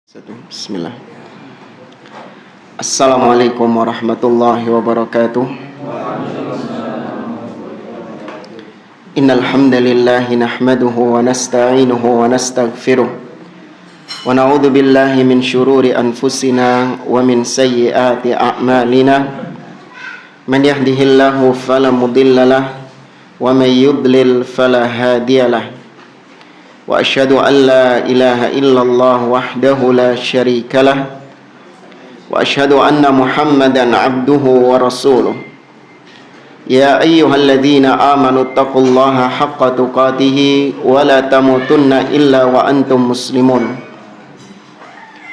Bismillah. Assalamualaikum warahmatullahi wabarakatuh. Innal hamdalillah nahmaduhu wa nasta'inuhu wa nastaghfiruh wa na'udzu billahi min shururi anfusina wa min sayyiati a'malina. Man yahdihillahu fala mudhillalah wa may yudlil fala hadiyalah. Wa asyhadu an la ilaha illallah wahdahu la syarika lah wa asyhadu anna Muhammadan abduhu wa rasuluh. Ya ayyuhalladzina amanu taqullaha haqqa tuqatih wa la tamutunna illa wa antum muslimun.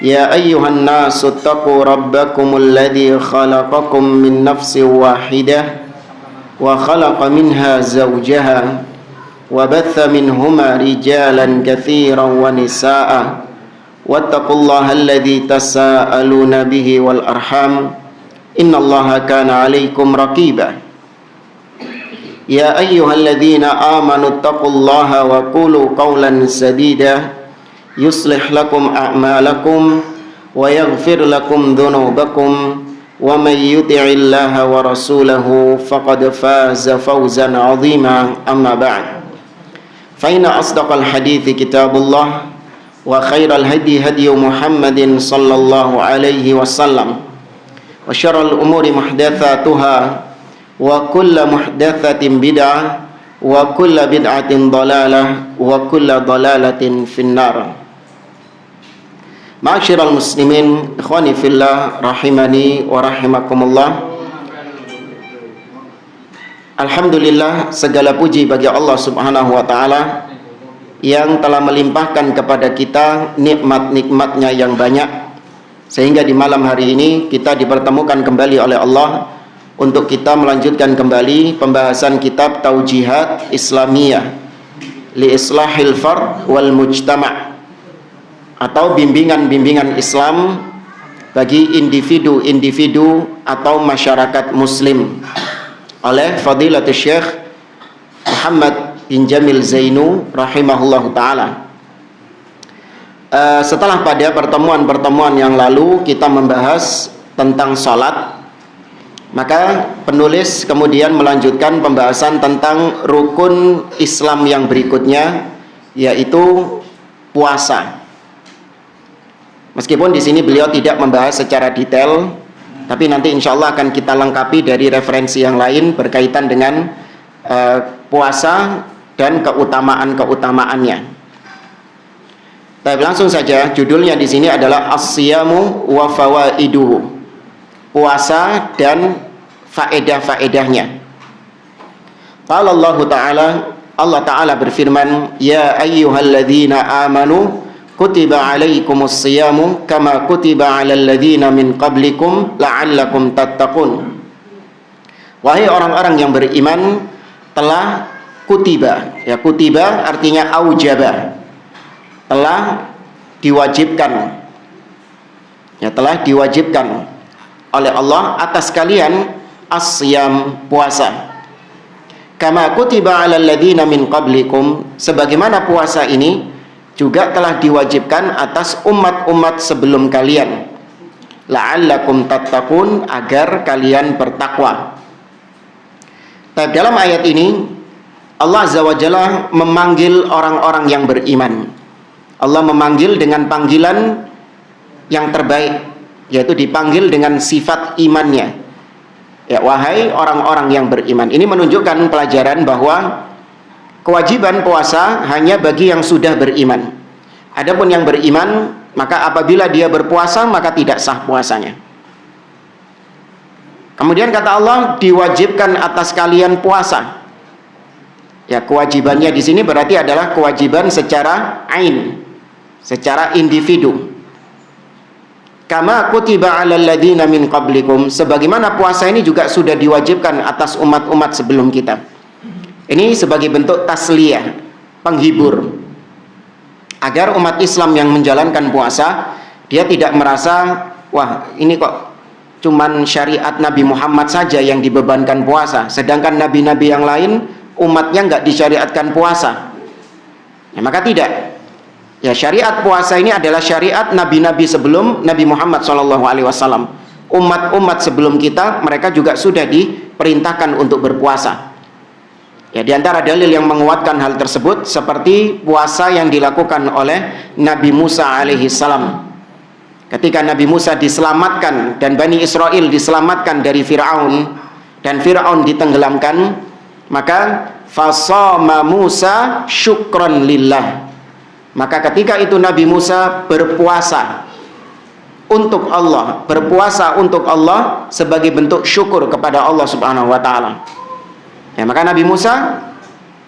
Ya ayyuhan nasu taqu rabbakumul ladzi khalaqakum min nafsin wahidah wa khalaqa minha zawjaha وبث منهما رجالا كثيرا ونساء واتقوا الله الذي تساءلون به والأرحام إن الله كان عليكم رقيبا يا أيها الذين آمنوا اتقوا الله وقولوا قولا سديدا يصلح لكم أعمالكم ويغفر لكم ذنوبكم ومن يطع الله ورسوله فقد فاز فوزا عظيما أما بعد فإن أصدق الحديث كتاب الله وخير الهدي هدي محمد صلى الله عليه وسلم وشر الأمور محدثاتها وكل محدثة بدعة وكل بدعة ضلالة وكل ضلالة في النار. Ma'asyiral muslimin, ikhwani fillah, rahimani wa rahimakumullah. Alhamdulillah, segala puji bagi Allah Subhanahu wa ta'ala yang telah melimpahkan kepada kita nikmat-nikmatnya yang banyak, sehingga di malam hari ini kita dipertemukan kembali oleh Allah untuk kita melanjutkan kembali pembahasan kitab Taujihat Islamiyah li Islahil Fard wal Mujtama', atau bimbingan-bimbingan Islam bagi individu-individu atau masyarakat muslim, oleh Fadilatul Syekh Muhammad bin Jamil Zainu rahimahullahu ta'ala. Setelah pada pertemuan-pertemuan yang lalu kita membahas tentang salat, maka penulis kemudian melanjutkan pembahasan tentang rukun Islam yang berikutnya, yaitu puasa. Meskipun di sini beliau tidak membahas secara detail, tapi nanti insya Allah akan kita lengkapi dari referensi yang lain berkaitan dengan puasa dan keutamaan-keutamaannya. Tapi langsung saja, judulnya di sini adalah As-Siyamu wa Fawaiduhu, puasa dan faedah-faedahnya. Qala Allah Ta'ala, Allah Ta'ala berfirman, Ya ayyuhalladzina amanu kutiba alaikumus siyamu kama kutiba alal ladzina min qablikum la'allakum tattaqun. Wahai orang-orang yang beriman, telah kutiba, ya kutiba artinya aujaba, telah diwajibkan, ya telah diwajibkan oleh Allah atas kalian as-siyam, puasa. Kama kutiba alal ladzina min qablikum, sebagaimana puasa ini juga telah diwajibkan atas umat-umat sebelum kalian, la'allakum tattaqun, agar kalian bertakwa. Tapi dalam ayat ini Allah Azza wa Jalla memanggil orang-orang yang beriman. Allah memanggil dengan panggilan yang terbaik, yaitu dipanggil dengan sifat imannya. Ya, wahai orang-orang yang beriman. Ini menunjukkan pelajaran bahwa kewajiban puasa hanya bagi yang sudah beriman. Adapun yang beriman, maka apabila dia berpuasa maka tidak sah puasanya. Kemudian kata Allah, diwajibkan atas kalian puasa. Ya, kewajibannya di sini berarti adalah kewajiban secara ain, secara individu. Kama kutiba alal ladzina min qablikum, sebagaimana puasa ini juga sudah diwajibkan atas umat-umat sebelum kita. Ini sebagai bentuk tasliyah, penghibur, agar umat Islam yang menjalankan puasa dia tidak merasa, wah ini kok cuman syariat Nabi Muhammad saja yang dibebankan puasa, sedangkan nabi-nabi yang lain umatnya nggak disyariatkan puasa. Ya, maka tidak. Ya, syariat puasa ini adalah syariat nabi-nabi sebelum Nabi Muhammad SAW. Umat-umat sebelum kita, mereka juga sudah diperintahkan untuk berpuasa. Ya, di antara dalil yang menguatkan hal tersebut seperti puasa yang dilakukan oleh Nabi Musa alaihi salam. Ketika Nabi Musa diselamatkan dan Bani Israel diselamatkan dari Fir'aun dan Fir'aun ditenggelamkan, maka fasama Musa syukron lillah. Maka ketika itu Nabi Musa berpuasa untuk Allah, berpuasa untuk Allah sebagai bentuk syukur kepada Allah Subhanahu wa taala. Ya, maka Nabi Musa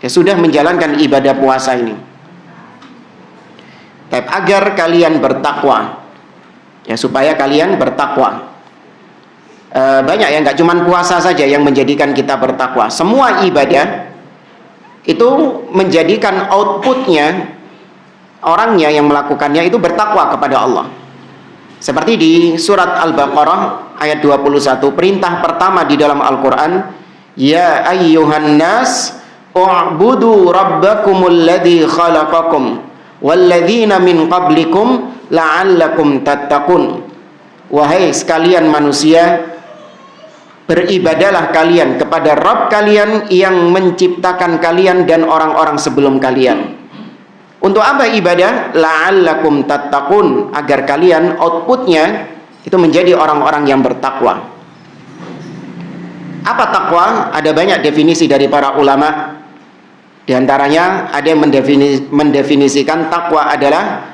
ya sudah menjalankan ibadah puasa ini. Tapi agar kalian bertakwa. Ya, supaya kalian bertakwa. Banyak ya, nggak cuma puasa saja yang menjadikan kita bertakwa. Semua ibadah itu menjadikan outputnya, orangnya yang melakukannya itu bertakwa kepada Allah. Seperti di surat Al-Baqarah ayat 21, perintah pertama di dalam Al-Quran, ya ayyuhan nas u'budu rabbakumul ladzi khalaqakum walladzina min qablikum la'allakum tattaqun. Wahai sekalian manusia, beribadalah kalian kepada Rabb kalian yang menciptakan kalian dan orang-orang sebelum kalian. Untuk apa ibadah? La'allakum tattaqun, agar kalian outputnya itu menjadi orang-orang yang bertakwa. Apa takwa? Ada banyak definisi dari para ulama. Di antaranya ada yang mendefinisikan takwa adalah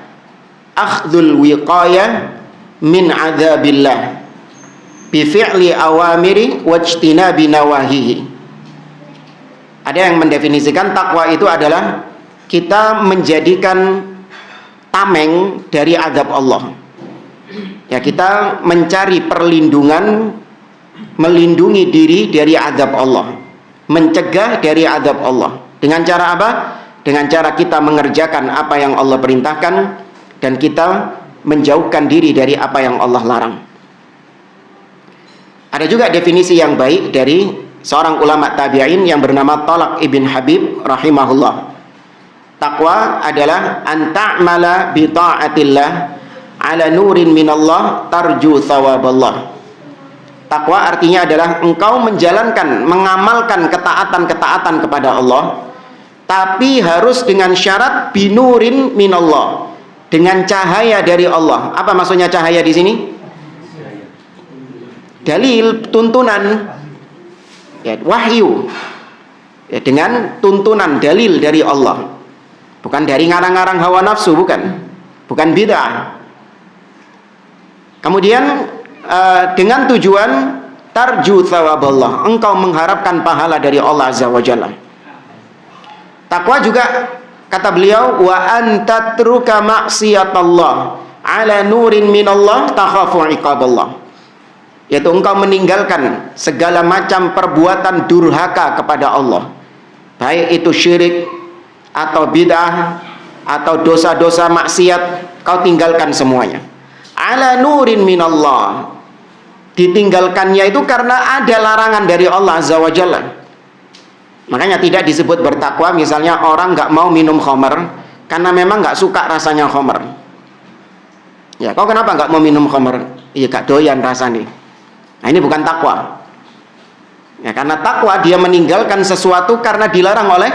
akhdhul wiqayah min adzabillah bi fi'li awamiri wajtinabi nawahihi. Ada yang mendefinisikan takwa itu adalah kita menjadikan tameng dari azab Allah. Ya, kita mencari perlindungan, melindungi diri dari azab Allah, mencegah dari azab Allah. Dengan cara apa? Dengan cara kita mengerjakan apa yang Allah perintahkan dan kita menjauhkan diri dari apa yang Allah larang. Ada juga definisi yang baik dari seorang ulama tabi'in yang bernama Talaq ibn Habib rahimahullah. Takwa adalah anta'mala bi ta'atillah ala nurin minallah tarju thawaballah. Takwa artinya adalah engkau menjalankan, mengamalkan ketaatan-ketaatan kepada Allah, tapi harus dengan syarat binurin minallah, dengan cahaya dari Allah. Apa maksudnya cahaya di sini? Dalil, tuntunan, ya, wahyu, ya, dengan tuntunan dalil dari Allah. Bukan dari ngarang-ngarang hawa nafsu, bukan bid'ah. Kemudian dengan tujuan tarju thawaballah, engkau mengharapkan pahala dari Allah Azza wa Jalla. Takwa juga kata beliau, wa antatruka maksiatallah ala nurin minallah takhafu iqaballah, yaitu engkau meninggalkan segala macam perbuatan durhaka kepada Allah, baik itu syirik atau bid'ah atau dosa-dosa maksiat, kau tinggalkan semuanya. Ala nurin minallah, ditinggalkannya itu karena ada larangan dari Allah Azza wa Jalla. Makanya tidak disebut bertakwa misalnya orang nggak mau minum khamr karena memang nggak suka rasanya khamr. Ya, kau kenapa nggak mau minum khamr? Iya, gak doyan rasanya. Nah, ini bukan takwa. Ya, karena takwa dia meninggalkan sesuatu karena dilarang oleh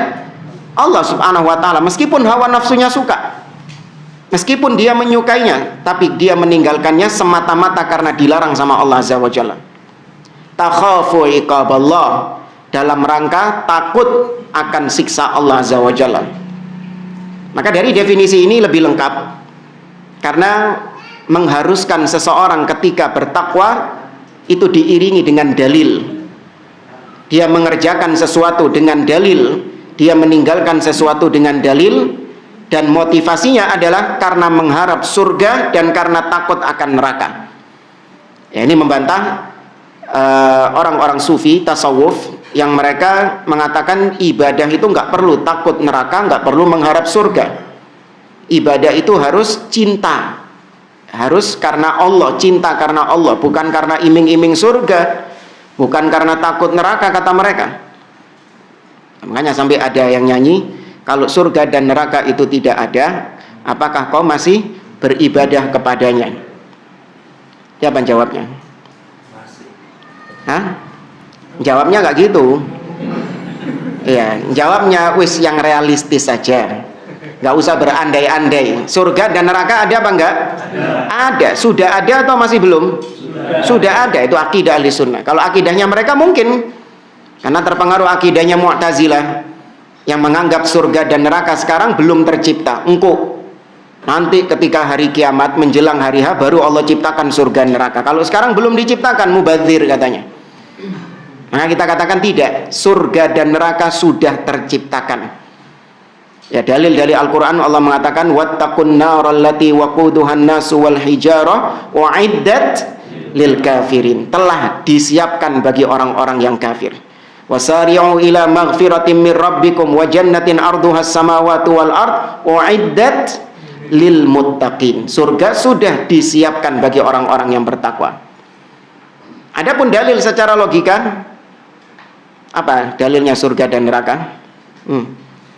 Allah Subhanahu wa taala, meskipun hawa nafsunya suka, meskipun dia menyukainya, tapi dia meninggalkannya semata-mata karena dilarang sama Allah Azza wa Jalla. Takhafu iqaballah, dalam rangka takut akan siksa Allah Azza wa Jalla. Maka dari definisi ini lebih lengkap, karena mengharuskan seseorang ketika bertakwa itu diiringi dengan dalil. Dia mengerjakan sesuatu dengan dalil, dia meninggalkan sesuatu dengan dalil, dan motivasinya adalah karena mengharap surga dan karena takut akan neraka. Ya, ini membantah orang-orang sufi tasawuf yang mereka mengatakan ibadah itu nggak perlu takut neraka, nggak perlu mengharap surga. Ibadah itu harus cinta, harus karena Allah, cinta karena Allah, bukan karena iming-iming surga, bukan karena takut neraka, kata mereka. Makanya sampai ada yang nyanyi, kalau surga dan neraka itu tidak ada, apakah kau masih beribadah kepadanya? Siapa jawabnya? Hah? Jawabnya nggak gitu. Iya, jawabnya wis yang realistis saja. Nggak usah berandai-andai. Surga dan neraka ada apa enggak? Ada. Sudah ada atau masih belum? Sudah ada. Itu akidah ahli sunnah. Kalau akidahnya mereka mungkin, karena terpengaruh akidahnya Mu'tazilah yang menganggap surga dan neraka sekarang belum tercipta. Engkau nanti ketika hari kiamat menjelang hari H baru Allah ciptakan surga dan neraka. Kalau sekarang belum diciptakan, mubadzir katanya. Maka kita katakan tidak, surga dan neraka sudah terciptakan. Ya, dalil dari Al-Qur'an Allah mengatakan wattaqun narallati waquduhan nasu wal hijarah uiddat lil kafirin. Telah disiapkan bagi orang-orang yang kafir. Wasari'u ila maghfiratin min rabbikum wa jannatin arduhas samawati wal ard uiddat lil muttaqin. Surga sudah disiapkan bagi orang-orang yang bertakwa. Adapun dalil secara logika, apa dalilnya surga dan neraka?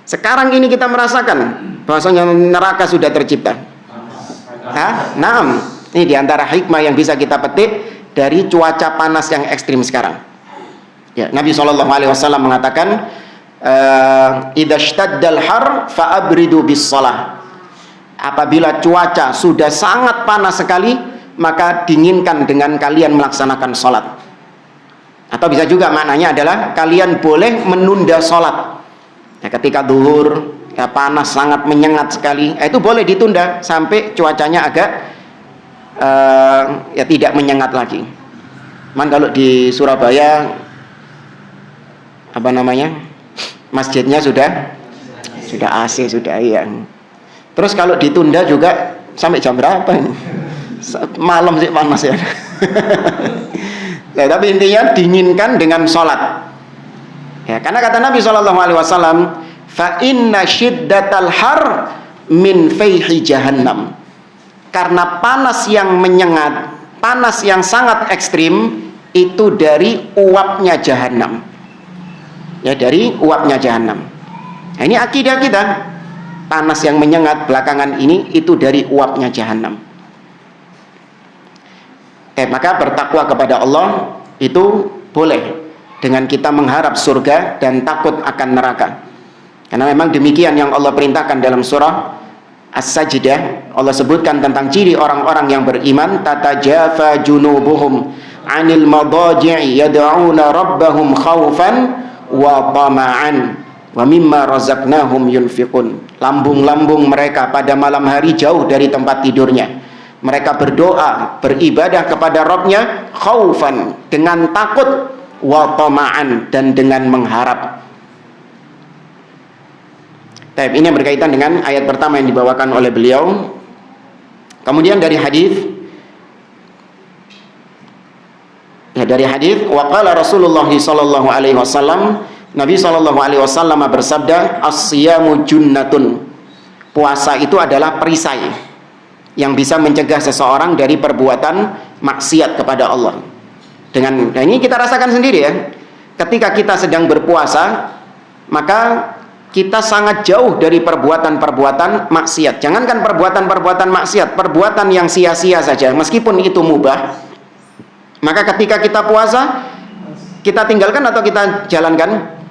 Sekarang ini kita merasakan bahwasanya neraka sudah tercipta. Naam. Ini diantara hikmah yang bisa kita petik dari cuaca panas yang ekstrim sekarang. Ya, Nabi SAW mengatakan, "Idza shtaddal har fa'abridu bis shalah." Apabila cuaca sudah sangat panas sekali, maka dinginkan dengan kalian melaksanakan sholat. Atau bisa juga maknanya adalah kalian boleh menunda sholat. Ya, ketika zuhur ya panas sangat menyengat sekali, itu boleh ditunda sampai cuacanya agak ya tidak menyengat lagi. Man kalau di Surabaya apa namanya, masjidnya sudah AC sudah ya. Terus kalau ditunda juga sampai jam berapa ini? Malam sih panas ya. Nah, tapi intinya dinginkan dengan sholat. Ya, karena kata Nabi SAW, fa inna shiddatal har min fayhi jahannam. Karena panas yang menyengat, panas yang sangat ekstrim itu dari uapnya jahanam. Ya, dari uapnya jahanam. Nah, ini akidah kita. Panas yang menyengat belakangan ini itu dari uapnya jahanam. Maka bertakwa kepada Allah itu boleh dengan kita mengharap surga dan takut akan neraka. Karena memang demikian yang Allah perintahkan dalam surah As-Sajdah. Allah sebutkan tentang ciri orang-orang yang beriman, tatajafa junubuhum 'anil madaji'i yad'una rabbahum khaufan wa tama'an wa mimma razaqnahum yunfiqun. Lambung-lambung mereka pada malam hari jauh dari tempat tidurnya. Mereka berdoa, beribadah kepada Rabb-nya khaufan, dengan takut, wa tama'an, dan dengan mengharap. Ini berkaitan dengan ayat pertama yang dibawakan oleh beliau. Kemudian dari hadis, ya dari hadis, wa qala Rasulullah sallallahu alaihi wasallam, Nabi sallallahu alaihi wasallam bersabda, as-siyamu junnatun. Puasa itu adalah perisai yang bisa mencegah seseorang dari perbuatan maksiat kepada Allah. Nah ini kita rasakan sendiri ya. Ketika kita sedang berpuasa, maka kita sangat jauh dari perbuatan-perbuatan maksiat. Jangankan perbuatan-perbuatan maksiat, perbuatan yang sia-sia saja, meskipun itu mubah. Maka ketika kita puasa, kita tinggalkan atau kita jalankan?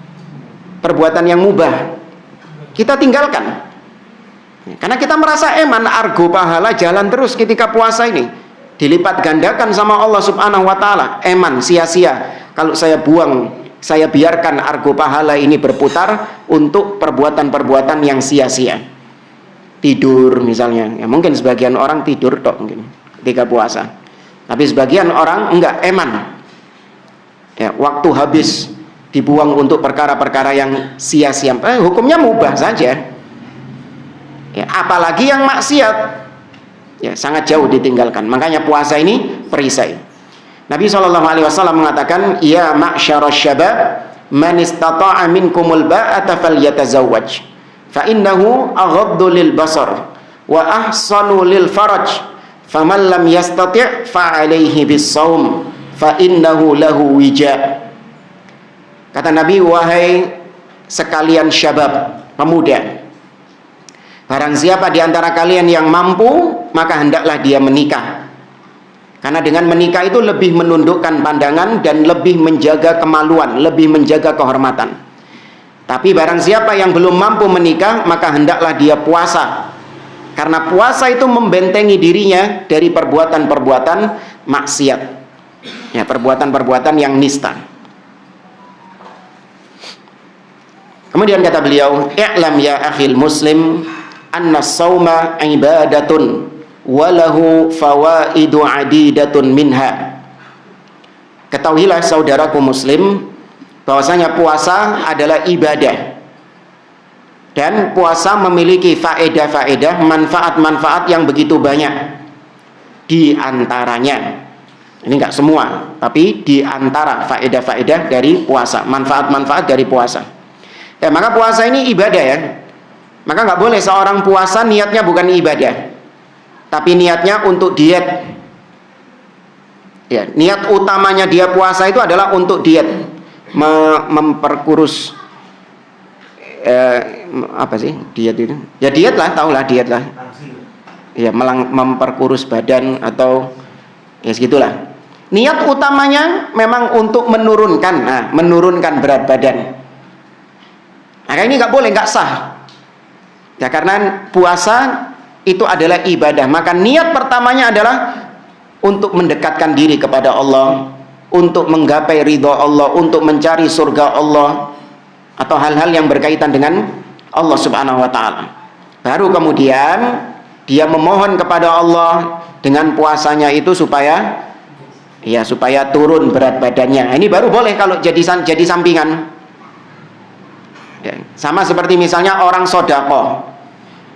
Perbuatan yang mubah kita tinggalkan. Karena kita merasa eman, argo pahala jalan terus ketika puasa ini. Dilipat gandakan sama Allah Subhanahu wa taala. Eman, sia-sia kalau saya buang, saya biarkan argo pahala ini berputar untuk perbuatan-perbuatan yang sia-sia. Tidur misalnya. Ya, mungkin sebagian orang tidur tok mungkin ketika puasa. Tapi sebagian orang enggak, eman. Ya, waktu habis dibuang untuk perkara-perkara yang sia-sia. Hukumnya mubah saja. Ya, apalagi yang maksiat, ya sangat jauh ditinggalkan. Makanya puasa ini perisai. Nabi SAW mengatakan, ya ma'syarasy syabab, man istata'a minkumul ba'ata falyatazawwaj, fa innahu aghaddu lil basar wa ahsanu lil faraj, faman lam yastati' fa 'alaihi bis shaum fa innahu lahu wija'. Kata Nabi, wahai sekalian syabab, pemuda, Barang siapa di antara kalian yang mampu, maka hendaklah dia menikah. Karena dengan menikah itu lebih menundukkan pandangan dan lebih menjaga kemaluan, lebih menjaga kehormatan. Tapi barang siapa yang belum mampu menikah, maka hendaklah dia puasa. Karena puasa itu membentengi dirinya dari perbuatan-perbuatan maksiat. Ya, perbuatan-perbuatan yang nista. Kemudian kata beliau, "I'lam ya akhil muslim anna as-sauma ibadatun walahu fawaidu adidatun minha." Ketahuilah saudaraku muslim, bahwasanya puasa adalah ibadah. Dan puasa memiliki faedah-faedah, manfaat-manfaat yang begitu banyak. Di antaranya, ini enggak semua, tapi di antara faedah-faedah dari puasa, manfaat-manfaat dari puasa. Ya, maka puasa ini ibadah ya. Maka nggak boleh seorang puasa niatnya bukan ibadah, tapi niatnya untuk diet. Ya, niat utamanya dia puasa itu adalah untuk diet, memperkurus apa sih diet itu? Ya diet lah, tahulah diet lah. Ya, memperkurus badan atau ya segitulah. Niat utamanya memang untuk menurunkan berat badan. Maka ini nggak boleh, nggak sah. Ya, karena puasa itu adalah ibadah. Maka niat pertamanya adalah untuk mendekatkan diri kepada Allah, untuk menggapai ridha Allah, untuk mencari surga Allah, atau hal-hal yang berkaitan dengan Allah Subhanahu wa ta'ala. Baru kemudian dia memohon kepada Allah dengan puasanya itu supaya turun berat badannya. Ini baru boleh kalau jadi sampingan. Ya, sama seperti misalnya orang sodako,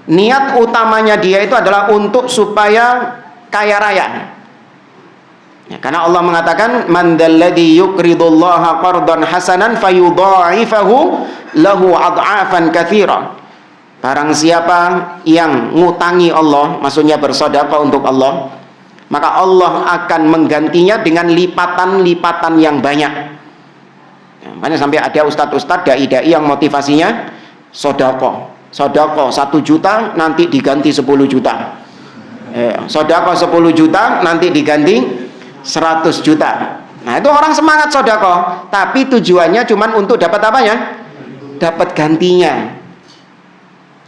niat utamanya dia itu adalah untuk supaya kaya raya. Ya, karena Allah mengatakan, "Man dzalladzi yuqridullaha qardan hasanan fayudha'ifahu lahu ad'afan katsira." Barang siapa yang ngutangi Allah, maksudnya bersedekah untuk Allah, maka Allah akan menggantinya dengan lipatan-lipatan yang banyak. Ya, makanya sampai ada ustadz-ustadz, dai-dai yang motivasinya sedekah 1 juta nanti diganti 10 juta. Sedekah 10 juta nanti diganti 100 juta. Nah, itu orang semangat sedekah, tapi tujuannya cuma untuk dapat apanya? Dapat gantinya.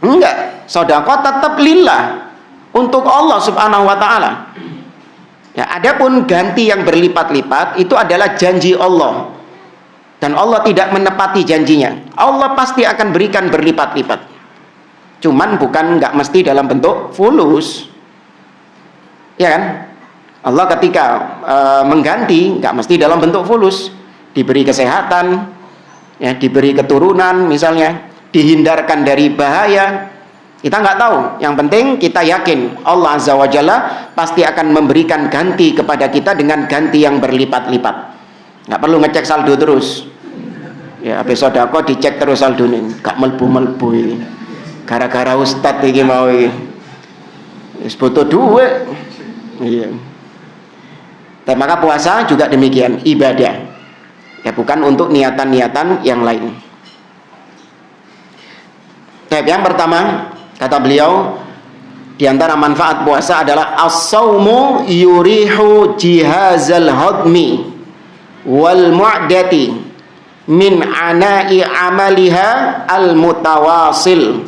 Enggak, sedekah tetap lillah, untuk Allah Subhanahu wa taala. Ya, adapun ganti yang berlipat-lipat itu adalah janji Allah. Dan Allah tidak menepati janjinya. Allah pasti akan berikan berlipat-lipat. Cuman enggak mesti dalam bentuk fulus. Ya kan? Allah ketika mengganti enggak mesti dalam bentuk fulus. Diberi kesehatan, ya, diberi keturunan misalnya, dihindarkan dari bahaya. Kita nggak tahu. Yang penting kita yakin Allah Azza wa Jalla pasti akan memberikan ganti kepada kita dengan ganti yang berlipat-lipat. Nggak perlu ngecek saldo terus. Ya, habis sedekah dicek terus saldonya. Nggak melbu-melbu ini. Gara-gara ustadz ini mau ini. Wis butuh duit. Iya. Dan maka puasa juga demikian, ibadah. Ya, bukan untuk niatan-niatan yang lain. Yang pertama, kata beliau, di antara manfaat puasa adalah as-saumu yurihu jihazal hadmi wal mu'dati min ana'i amaliha al-mutawasil.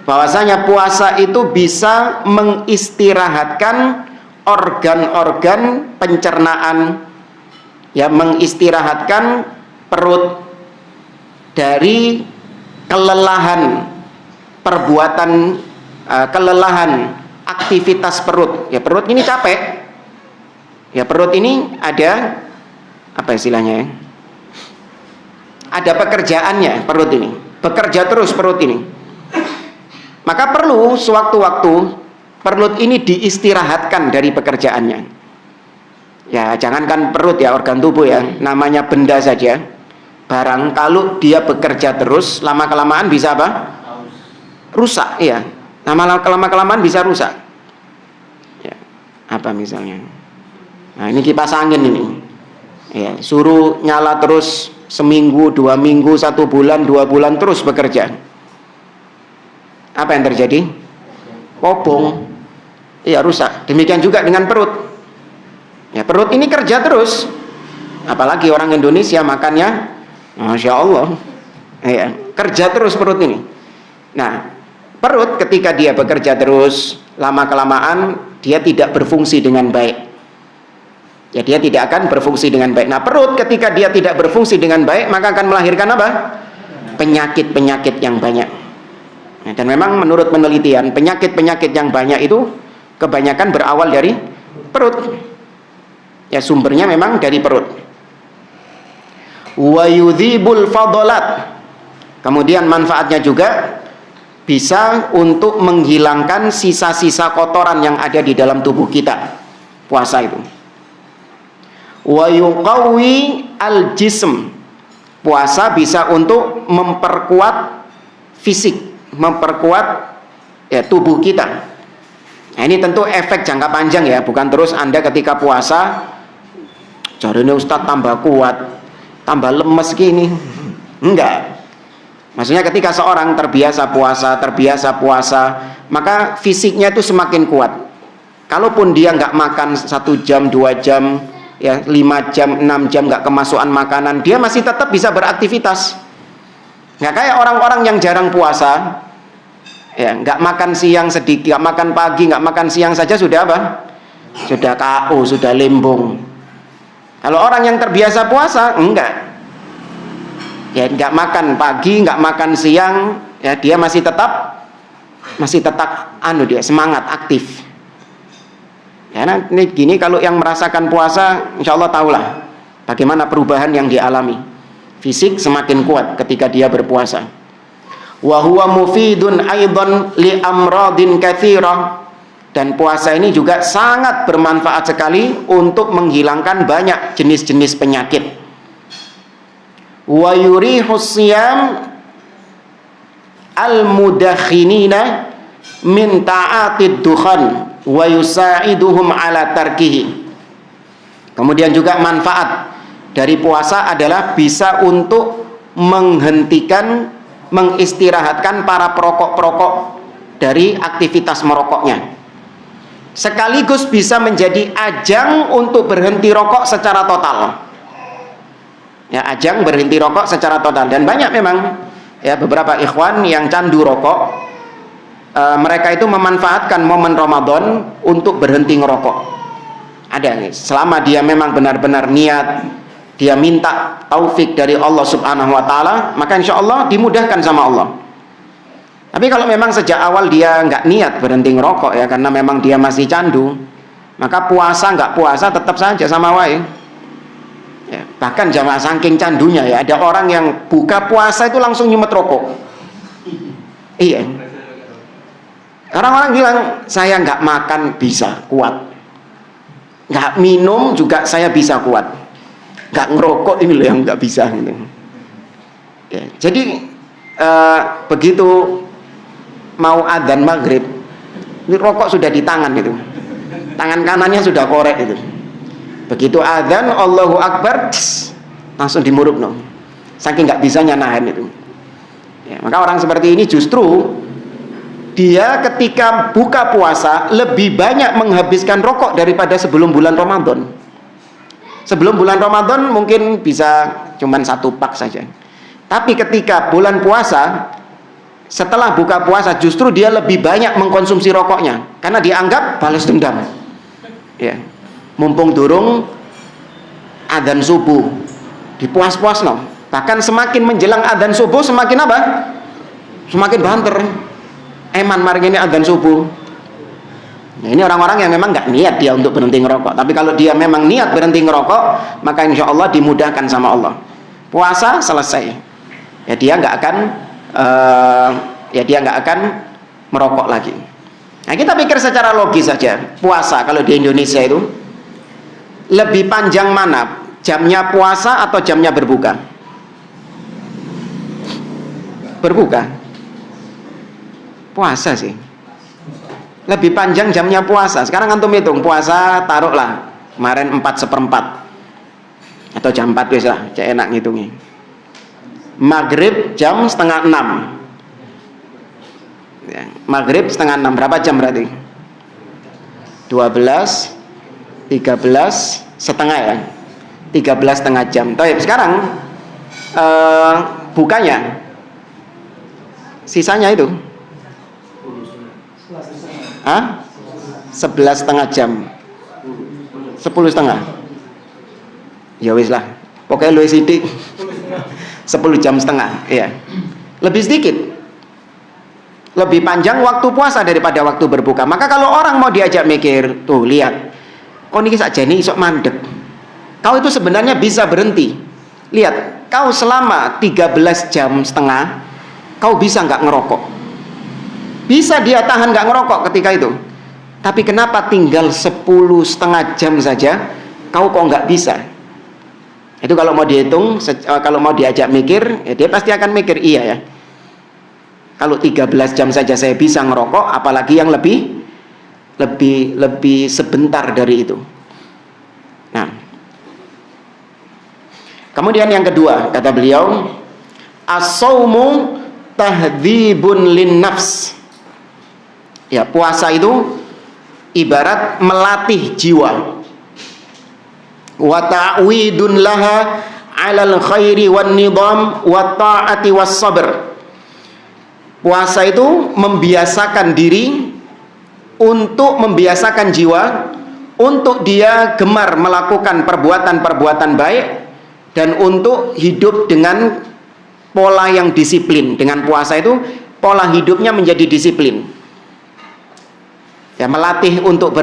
Bahwasanya puasa itu bisa mengistirahatkan organ-organ pencernaan, ya, mengistirahatkan perut dari kelelahan perbuatan, kelelahan aktivitas perut. Ya, perut ini capek. Ya, perut ini ada apa istilahnya ya? Ada pekerjaannya perut ini. Bekerja terus perut ini. Maka perlu sewaktu-waktu perut ini diistirahatkan dari pekerjaannya. Ya, jangankan perut ya, organ tubuh ya, namanya benda saja. Barang kalau dia bekerja terus, lama-kelamaan bisa apa? Rusak, ya. Lama-kelamaan bisa rusak. Ya. Apa misalnya? Nah, ini kipas angin ini. Ya, suruh nyala terus seminggu, 2 minggu, 1 bulan, 2 bulan terus bekerja. Apa yang terjadi? Kobong. Iya, rusak. Demikian juga dengan perut. Ya, perut ini kerja terus. Apalagi orang Indonesia makannya, Masya Allah, ya, kerja terus perut ini. Nah, perut ketika dia bekerja terus, lama-kelamaan dia tidak berfungsi dengan baik. Ya, dia tidak akan berfungsi dengan baik. Nah, perut ketika dia tidak berfungsi dengan baik, maka akan melahirkan apa? Penyakit-penyakit yang banyak. Nah, dan memang menurut penelitian, penyakit-penyakit yang banyak itu kebanyakan berawal dari perut. Ya, sumbernya memang dari perut. Wa yudhibul fadalat. Kemudian manfaatnya juga bisa untuk menghilangkan sisa-sisa kotoran yang ada di dalam tubuh kita. Puasa itu. Wa yuqawwi al-jism. Puasa bisa untuk memperkuat fisik, memperkuat ya, tubuh kita. Nah, ini tentu efek jangka panjang ya, bukan terus Anda ketika puasa jarene Ustaz tambah kuat, tambah lemes gini. Enggak. Maksudnya ketika seorang terbiasa puasa, maka fisiknya itu semakin kuat. Kalaupun dia nggak makan 1 jam, 2 jam, ya 5 jam, 6 jam nggak kemasukan makanan, dia masih tetap bisa beraktivitas. Nggak kayak orang-orang yang jarang puasa, ya nggak makan siang sedikit, nggak makan pagi, nggak makan siang saja sudah apa? Sudah KO, sudah limbung. Kalau orang yang terbiasa puasa, enggak. Ya nggak makan pagi, nggak makan siang, ya dia masih tetap dia semangat, aktif. Ya, nah, ini gini, kalau yang merasakan puasa, insya Allah tahulah bagaimana perubahan yang dialami. Fisik semakin kuat ketika dia berpuasa. Wa huwa mufidun aidan li amradin katsirah. Dan puasa ini juga sangat bermanfaat sekali untuk menghilangkan banyak jenis-jenis penyakit. Wa yurihus siyam al-mudakhinina min ta'atid dukhan wa yusaiduhum ala tarkihi. Kemudian juga manfaat dari puasa adalah bisa untuk menghentikan, mengistirahatkan para perokok-perokok dari aktivitas merokoknya. Sekaligus bisa menjadi ajang untuk berhenti rokok secara total. Ya, ajang berhenti rokok secara total. Dan banyak memang ya beberapa ikhwan yang candu rokok, mereka itu memanfaatkan momen Ramadan untuk berhenti ngerokok. Ada nih, selama dia memang benar-benar niat, dia minta taufik dari Allah Subhanahu wa taala, maka insya Allah dimudahkan sama Allah. Tapi kalau memang sejak awal dia nggak niat berhenti ngerokok ya, karena memang dia masih candu, maka puasa nggak puasa tetap saja sama wae. Ya, bahkan jamaah saking candunya ya, ada orang yang buka puasa itu langsung nyumet rokok. Iya. Orang-orang bilang saya nggak makan bisa kuat, nggak minum juga saya bisa kuat, nggak ngerokok ini loh yang nggak bisa gitu. Ya, jadi begitu mau adzan maghrib, ini rokok sudah di tangan gitu, tangan kanannya sudah korek gitu. Begitu adzan Allahu Akbar, langsung dimurup no, saking nggak bisanya nahan itu. Ya, maka orang seperti ini justru dia ketika buka puasa lebih banyak menghabiskan rokok daripada sebelum bulan Ramadan. Sebelum bulan Ramadan mungkin bisa cuman 1 pak saja. Tapi ketika bulan puasa, setelah buka puasa justru dia lebih banyak mengkonsumsi rokoknya karena dianggap balas dendam. Ya. Mumpung durung adzan subuh, dipuas-puas no. Bahkan semakin menjelang adzan subuh semakin apa? Semakin banter. Eman mari ini adzan subuh. Nah, ini orang-orang yang memang nggak niat dia untuk berhenti ngerokok. Tapi kalau dia memang niat berhenti ngerokok, maka insya Allah dimudahkan sama Allah. Puasa selesai. Ya dia nggak akan merokok lagi. Nah, kita pikir secara logis saja. Puasa kalau di Indonesia itu lebih panjang mana? Jamnya puasa atau jamnya berbuka? Berbuka. Puasa sih. Lebih panjang jamnya puasa. Sekarang antum hitung puasa, taruhlah kemarin 4/4 atau jam 4 bisa, cek enak ngitungnya. Maghrib jam 5:30. Ya, maghrib setengah 6, berapa jam berarti? 12, 13 setengah ya, 13 setengah jam. Baik, sekarang bukanya sisanya itu 11 setengah jam, 10 setengah ya wis lah, pokoknya lu sidik 10 jam setengah ya, lebih sedikit, lebih panjang waktu puasa daripada waktu berbuka. Maka kalau orang mau diajak mikir, tuh lihat, kau ini saja nih isok mandek, kau itu sebenarnya bisa berhenti. Lihat, kau selama 13 jam setengah kau bisa nggak ngerokok, bisa dia tahan nggak ngerokok ketika itu. Tapi kenapa tinggal 10 setengah jam saja kau kok nggak bisa? Itu kalau mau dihitung, kalau mau diajak mikir, ya dia pasti akan mikir, iya ya, kalau 13 jam saja saya bisa ngerokok, apalagi yang lebih sebentar dari itu. Nah, kemudian yang kedua, kata beliau, as-saumu tahdhibun lin nafs. Ya, puasa itu ibarat melatih jiwa. Wa ta'widun laha 'alal khairi wan nidham wa ta'ati was sabr. Puasa itu membiasakan diri, untuk membiasakan jiwa untuk dia gemar melakukan perbuatan-perbuatan baik dan untuk hidup dengan pola yang disiplin. Dengan puasa itu pola hidupnya menjadi disiplin. Ya, melatih untuk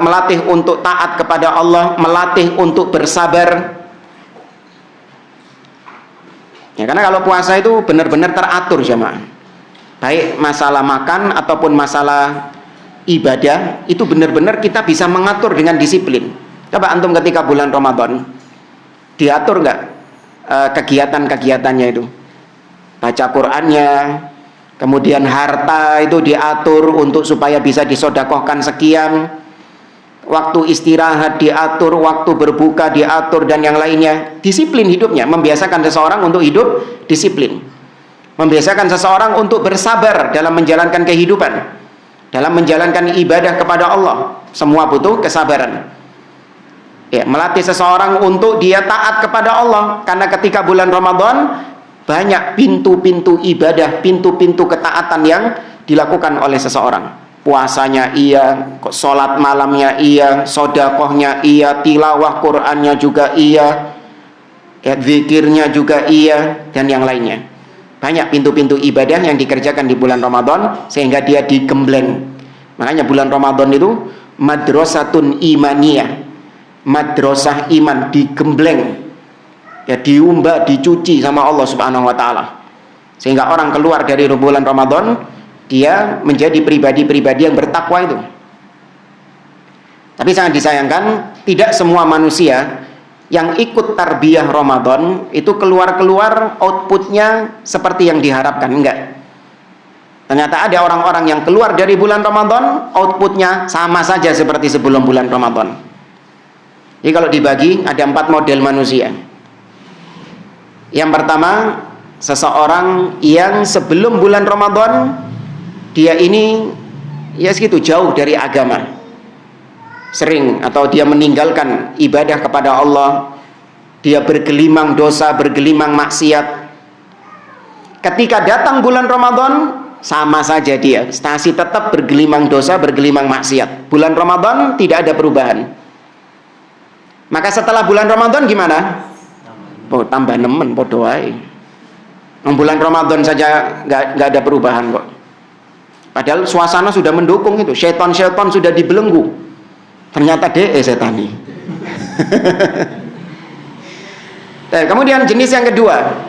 melatih untuk taat kepada Allah, melatih untuk bersabar. Ya, karena kalau puasa itu benar-benar teratur jemaah. Baik masalah makan ataupun masalah ibadah, itu benar-benar kita bisa mengatur dengan disiplin. Coba antum ketika bulan Ramadan, diatur nggak kegiatan-kegiatannya itu? Baca Qur'annya, kemudian harta itu diatur untuk supaya bisa disodakohkan sekian, waktu istirahat diatur, waktu berbuka diatur, dan yang lainnya. Disiplin hidupnya, membiasakan seseorang untuk hidup disiplin, membiasakan seseorang untuk bersabar dalam menjalankan kehidupan, dalam menjalankan ibadah kepada Allah. Semua butuh kesabaran. Ya, melatih seseorang untuk dia taat kepada Allah, karena ketika bulan Ramadan banyak pintu-pintu ibadah, pintu-pintu ketaatan yang dilakukan oleh seseorang. Puasanya iya, sholat malamnya iya, sodakohnya iya, tilawah Qur'annya juga iya, ya, zikirnya juga iya, dan yang lainnya. Banyak pintu-pintu ibadah yang dikerjakan di bulan Ramadan sehingga dia digembleng. Makanya bulan Ramadan itu madrasatun imaniyah, madrasah iman, digembleng, ya, diumbah, dicuci sama Allah Subhanahu wa taala. Sehingga orang keluar dari bulan Ramadan dia menjadi pribadi-pribadi yang bertakwa itu. Tapi sangat disayangkan, tidak semua manusia yang ikut tarbiyah Ramadan itu keluar-keluar outputnya seperti yang diharapkan. Enggak. Ternyata ada orang-orang yang keluar dari bulan Ramadan outputnya sama saja seperti sebelum bulan Ramadan. Jadi kalau dibagi ada 4 model manusia. Yang pertama, seseorang yang sebelum bulan Ramadan dia ini ya segitu jauh dari agama, sering atau dia meninggalkan ibadah kepada Allah, dia bergelimang dosa, bergelimang maksiat. Ketika datang bulan Ramadan sama saja, dia masih tetap bergelimang dosa, bergelimang maksiat. Bulan Ramadan tidak ada perubahan. Maka setelah bulan Ramadan gimana? Oh, tambah nemen podo wae. Bulan Ramadan saja nggak ada perubahan kok. Padahal suasana sudah mendukung itu, syaitan-syaitan sudah dibelenggu. Ternyata setani. Nah, kemudian jenis yang kedua,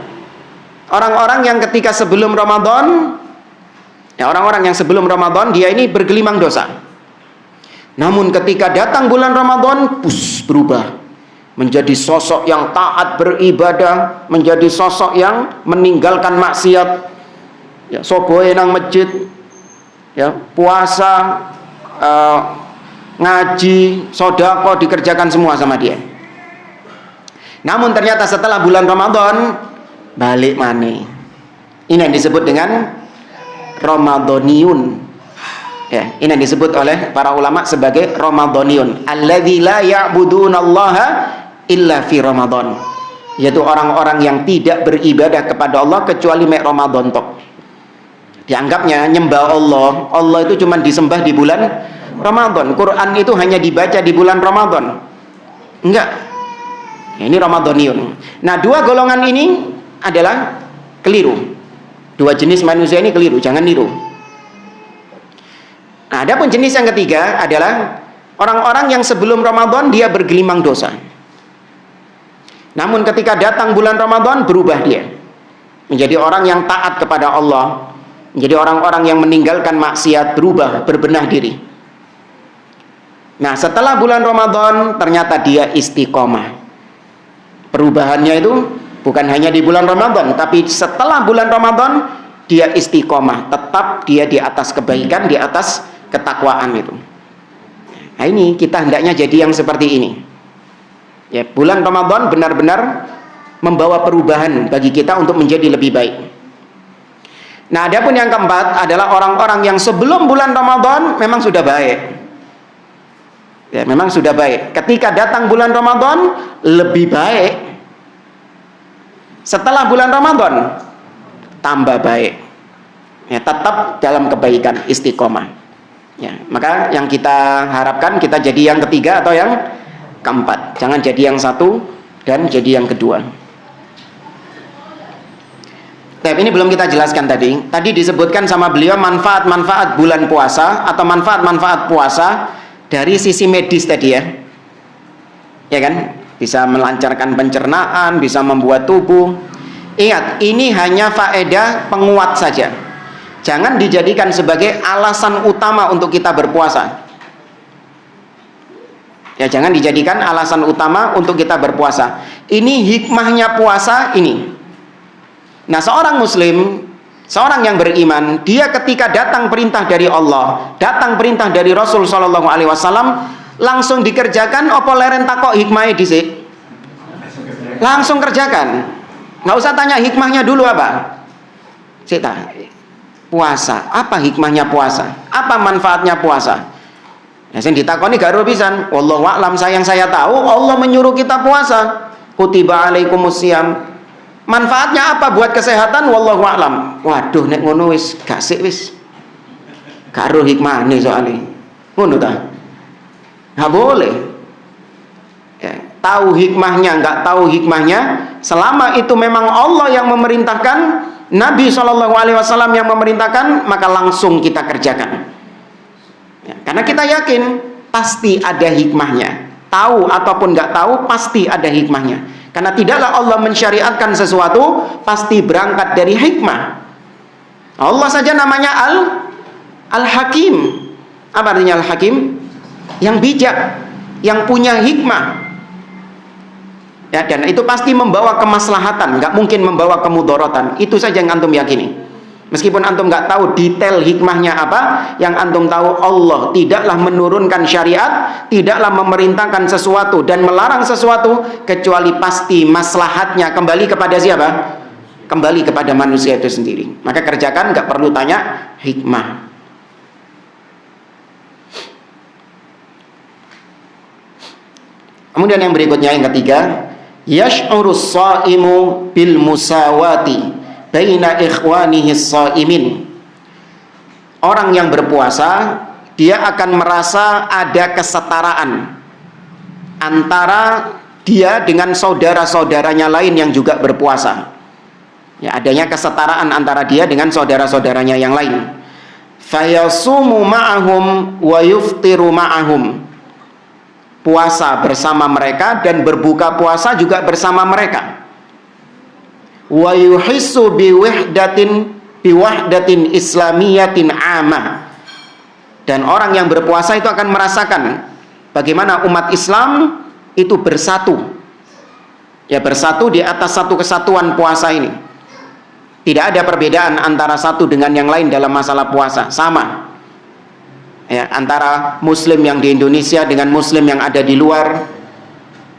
orang-orang yang ketika sebelum Ramadan, ya, orang-orang yang sebelum Ramadan dia ini bergelimang dosa. Namun ketika datang bulan Ramadan, berubah menjadi sosok yang taat beribadah, menjadi sosok yang meninggalkan maksiat, ya, soboe nang masjid, ya, puasa, ngaji, sodako dikerjakan semua sama dia. Namun ternyata setelah bulan Ramadan balik maneh. Ini yang disebut dengan Ramadhaniyun. Ya, ini disebut oleh para ulama sebagai Ramadhaniyun, alladzi la ya'budunallaha illa fi Ramadan, yaitu orang-orang yang tidak beribadah kepada Allah kecuali mek Ramadan tok. Dianggapnya nyembah Allah itu cuma disembah di bulan Ramadan. Quran itu hanya dibaca di bulan Ramadan. Enggak. Ini Ramadhaniyun. Nah, dua golongan ini adalah keliru. Dua jenis manusia ini keliru, jangan niru. Nah, adapun jenis yang ketiga adalah orang-orang yang sebelum Ramadan dia bergelimang dosa. Namun ketika datang bulan Ramadan berubah dia. Menjadi orang yang taat kepada Allah. Menjadi orang-orang yang meninggalkan maksiat, berubah, berbenah diri. Nah, setelah bulan Ramadan ternyata dia istiqomah. Perubahannya itu bukan hanya di bulan Ramadan, tapi setelah bulan Ramadan dia istiqomah, tetap dia di atas kebaikan, di atas ketakwaan itu. Nah, ini kita hendaknya jadi yang seperti ini. Ya, bulan Ramadan benar-benar membawa perubahan bagi kita untuk menjadi lebih baik. Nah, adapun yang keempat adalah orang-orang yang sebelum bulan Ramadan memang sudah baik. Ya, memang sudah baik. Ketika datang bulan Ramadan lebih baik. Setelah bulan Ramadan tambah baik. Ya, tetap dalam kebaikan, istiqomah. Ya, maka yang kita harapkan kita jadi yang ketiga atau yang keempat. Jangan jadi yang satu dan jadi yang kedua. Tapi ini belum kita jelaskan tadi. Tadi disebutkan sama beliau manfaat-manfaat bulan puasa atau manfaat-manfaat puasa dari sisi medis tadi ya. Ya kan? Bisa melancarkan pencernaan, bisa membuat tubuh. Ingat, ini hanya faedah penguat saja. Jangan dijadikan sebagai alasan utama untuk kita berpuasa. Ya, jangan dijadikan alasan utama untuk kita berpuasa. Ini hikmahnya puasa ini. Nah, seorang muslim, seorang yang beriman, dia ketika datang perintah dari Allah, datang perintah dari Rasul sallallahu alaihi wasallam, langsung dikerjakan apa leren takok hikmahnya dhisik? Langsung kerjakan. Nggak usah tanya hikmahnya dulu apa. Cita. Puasa, apa hikmahnya puasa? Apa manfaatnya puasa? Ya, sing ditakoni garo pisan. Wallahu a'lam, sayang saya tahu Allah menyuruh kita puasa. Kutiba alaikumusiyam. Manfaatnya apa buat kesehatan? Wallahu a'lam. Waduh, nek ngono wis gak sik wis. Karo hikmahne soalnya. Ngono ta? Nggak boleh. Ya, tahu hikmahnya, nggak tahu hikmahnya, selama itu memang Allah yang memerintahkan, Nabi SAW yang memerintahkan, maka langsung kita kerjakan. Ya, karena kita yakin pasti ada hikmahnya. Tahu ataupun nggak tahu pasti ada hikmahnya. Karena tidaklah Allah mensyariatkan sesuatu pasti berangkat dari hikmah. Allah saja namanya Al-Hakim. Apa artinya Al-Hakim? Yang bijak, yang punya hikmah. Ya, dan itu pasti membawa kemaslahatan, nggak mungkin membawa kemudorotan. Itu saja yang antum yakini. Meskipun antum nggak tahu detail hikmahnya apa, yang antum tahu Allah tidaklah menurunkan syariat, tidaklah memerintahkan sesuatu dan melarang sesuatu kecuali pasti maslahatnya kembali kepada siapa? Kembali kepada manusia itu sendiri. Maka kerjakan, nggak perlu tanya hikmah. Kemudian yang berikutnya yang ketiga, yash'urus shaimu bil musawati baina ikhwanihi shaimin. Orang yang berpuasa dia akan merasa ada kesetaraan antara dia dengan saudara-saudaranya lain yang juga berpuasa. Ya, adanya kesetaraan antara dia dengan saudara-saudaranya yang lain. Fayasumu ma'ahum wa yuftiru ma'ahum. Puasa bersama mereka dan berbuka puasa juga bersama mereka. Wa yuhissu biwahdatin islamiyatin amah. Dan orang yang berpuasa itu akan merasakan bagaimana umat Islam itu bersatu. Ya, bersatu di atas satu kesatuan puasa ini. Tidak ada perbedaan antara satu dengan yang lain dalam masalah puasa, sama. Ya, antara muslim yang di Indonesia dengan muslim yang ada di luar.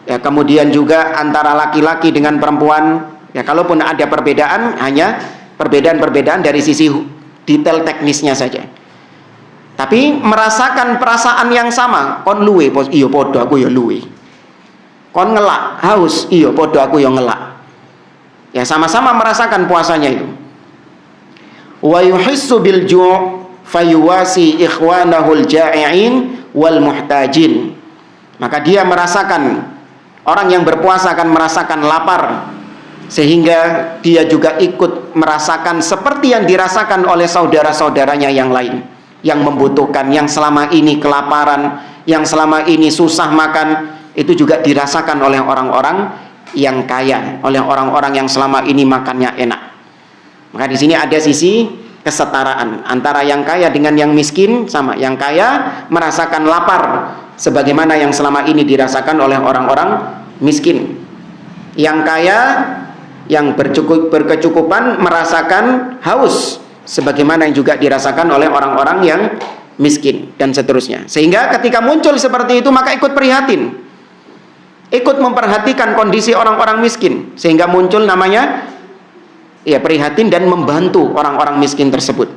Ya, kemudian juga antara laki-laki dengan perempuan. Ya, kalaupun ada perbedaan, hanya perbedaan-perbedaan dari sisi detail teknisnya saja. Tapi merasakan perasaan yang sama. Kon luwe, iya podo aku ya luwe. Kon ngelak, haus, iya podo aku ya ngelak. Ya sama-sama merasakan puasanya itu. Wa yuhissu bil ju' fayuwasi ikhwanahul ja'i'in wal muhtajin. Maka dia merasakan, orang yang berpuasa akan merasakan lapar, sehingga dia juga ikut merasakan seperti yang dirasakan oleh saudara-saudaranya yang lain, yang membutuhkan, yang selama ini kelaparan, yang selama ini susah makan, itu juga dirasakan oleh orang-orang yang kaya, oleh orang-orang yang selama ini makannya enak. Maka di sini ada sisi kesetaraan antara yang kaya dengan yang miskin. Sama, yang kaya merasakan lapar sebagaimana yang selama ini dirasakan oleh orang-orang miskin. Yang kaya, yang berkecukupan merasakan haus sebagaimana yang juga dirasakan oleh orang-orang yang miskin, dan seterusnya. Sehingga ketika muncul seperti itu, maka ikut prihatin, ikut memperhatikan kondisi orang-orang miskin, sehingga muncul namanya ya prihatin dan membantu orang-orang miskin tersebut.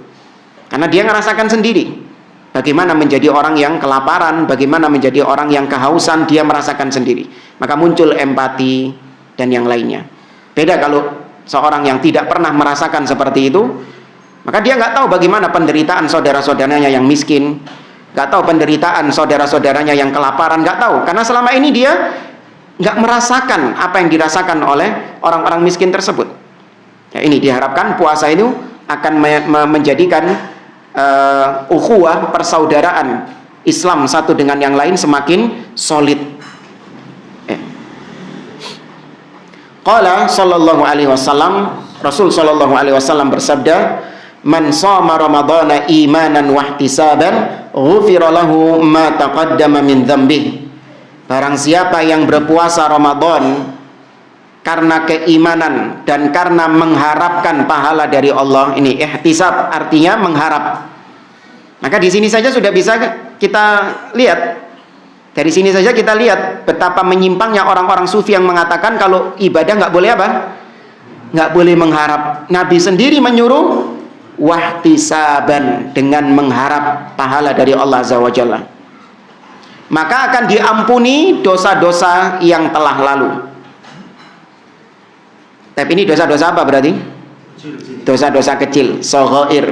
Karena dia ngerasakan sendiri bagaimana menjadi orang yang kelaparan, bagaimana menjadi orang yang kehausan, dia merasakan sendiri. Maka muncul empati dan yang lainnya. Beda kalau seorang yang tidak pernah merasakan seperti itu, maka dia nggak tahu bagaimana penderitaan saudara-saudaranya yang miskin, nggak tahu penderitaan saudara-saudaranya yang kelaparan, nggak tahu. Karena selama ini dia nggak merasakan apa yang dirasakan oleh orang-orang miskin tersebut. Ya, ini diharapkan puasa itu akan menjadikan ukhuwah, persaudaraan Islam satu dengan yang lain semakin solid. Qala sallallahu alaihi wasallam, Rasul sallallahu alaihi wasallam bersabda, "Man shoma ramadhana imanan wa ihtisaban, ghufira lahu ma taqaddama min dzambihi." Barang siapa yang berpuasa Ramadan karena keimanan dan karena mengharapkan pahala dari Allah, ini ihtisab artinya mengharap. Maka di sini saja sudah bisa kita lihat. Dari sini saja kita lihat betapa menyimpangnya orang-orang sufi yang mengatakan kalau ibadah nggak boleh apa? Nggak boleh mengharap. Nabi sendiri menyuruh wahtisaban, dengan mengharap pahala dari Allah Azza wa Jalla. Maka akan diampuni dosa-dosa yang telah lalu. Tapi ini dosa-dosa apa berarti? Dosa-dosa kecil, shaghair.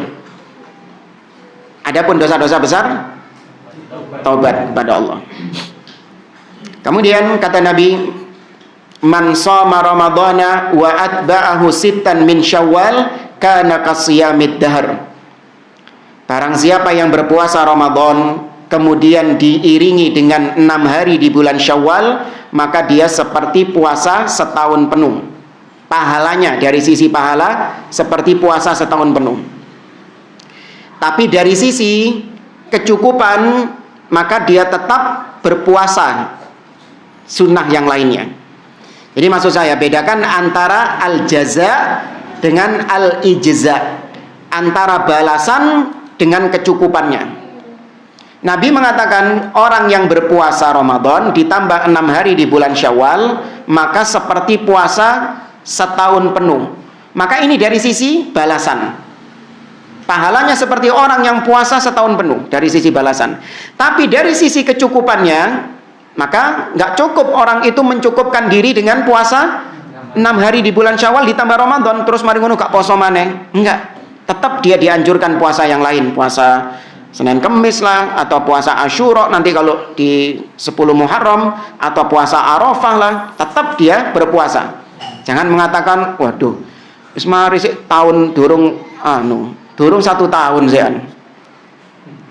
Adapun dosa-dosa besar, taubat kepada Allah. Kemudian kata Nabi, man shoma ramadhana wa atba'ahu sittan min syawal kana kasiyamid dahr. Barang siapa yang berpuasa Ramadan kemudian diiringi dengan 6 hari di bulan Syawal, maka dia seperti puasa setahun penuh. Pahalanya dari sisi pahala seperti puasa setahun penuh. Tapi dari sisi kecukupan, maka dia tetap berpuasa sunnah yang lainnya. Jadi maksud saya, bedakan antara al-jaza dengan al-ijza, antara balasan dengan kecukupannya. Nabi mengatakan orang yang berpuasa Ramadan ditambah 6 hari di bulan Syawal, maka seperti puasa setahun penuh. Maka ini dari sisi balasan, pahalanya seperti orang yang puasa setahun penuh dari sisi balasan. Tapi dari sisi kecukupannya, maka nggak cukup orang itu mencukupkan diri dengan puasa 6 hari di bulan Syawal ditambah Ramadan terus mari ngono gak poso maneh. Enggak, tetap dia dianjurkan puasa yang lain, puasa Senin Kemis lah, atau puasa Asyura nanti kalau di 10 Muharram, atau puasa Arafah lah, tetap dia berpuasa. Jangan mengatakan, waduh, wis mari sik tahun durung durung 1 tahun sean.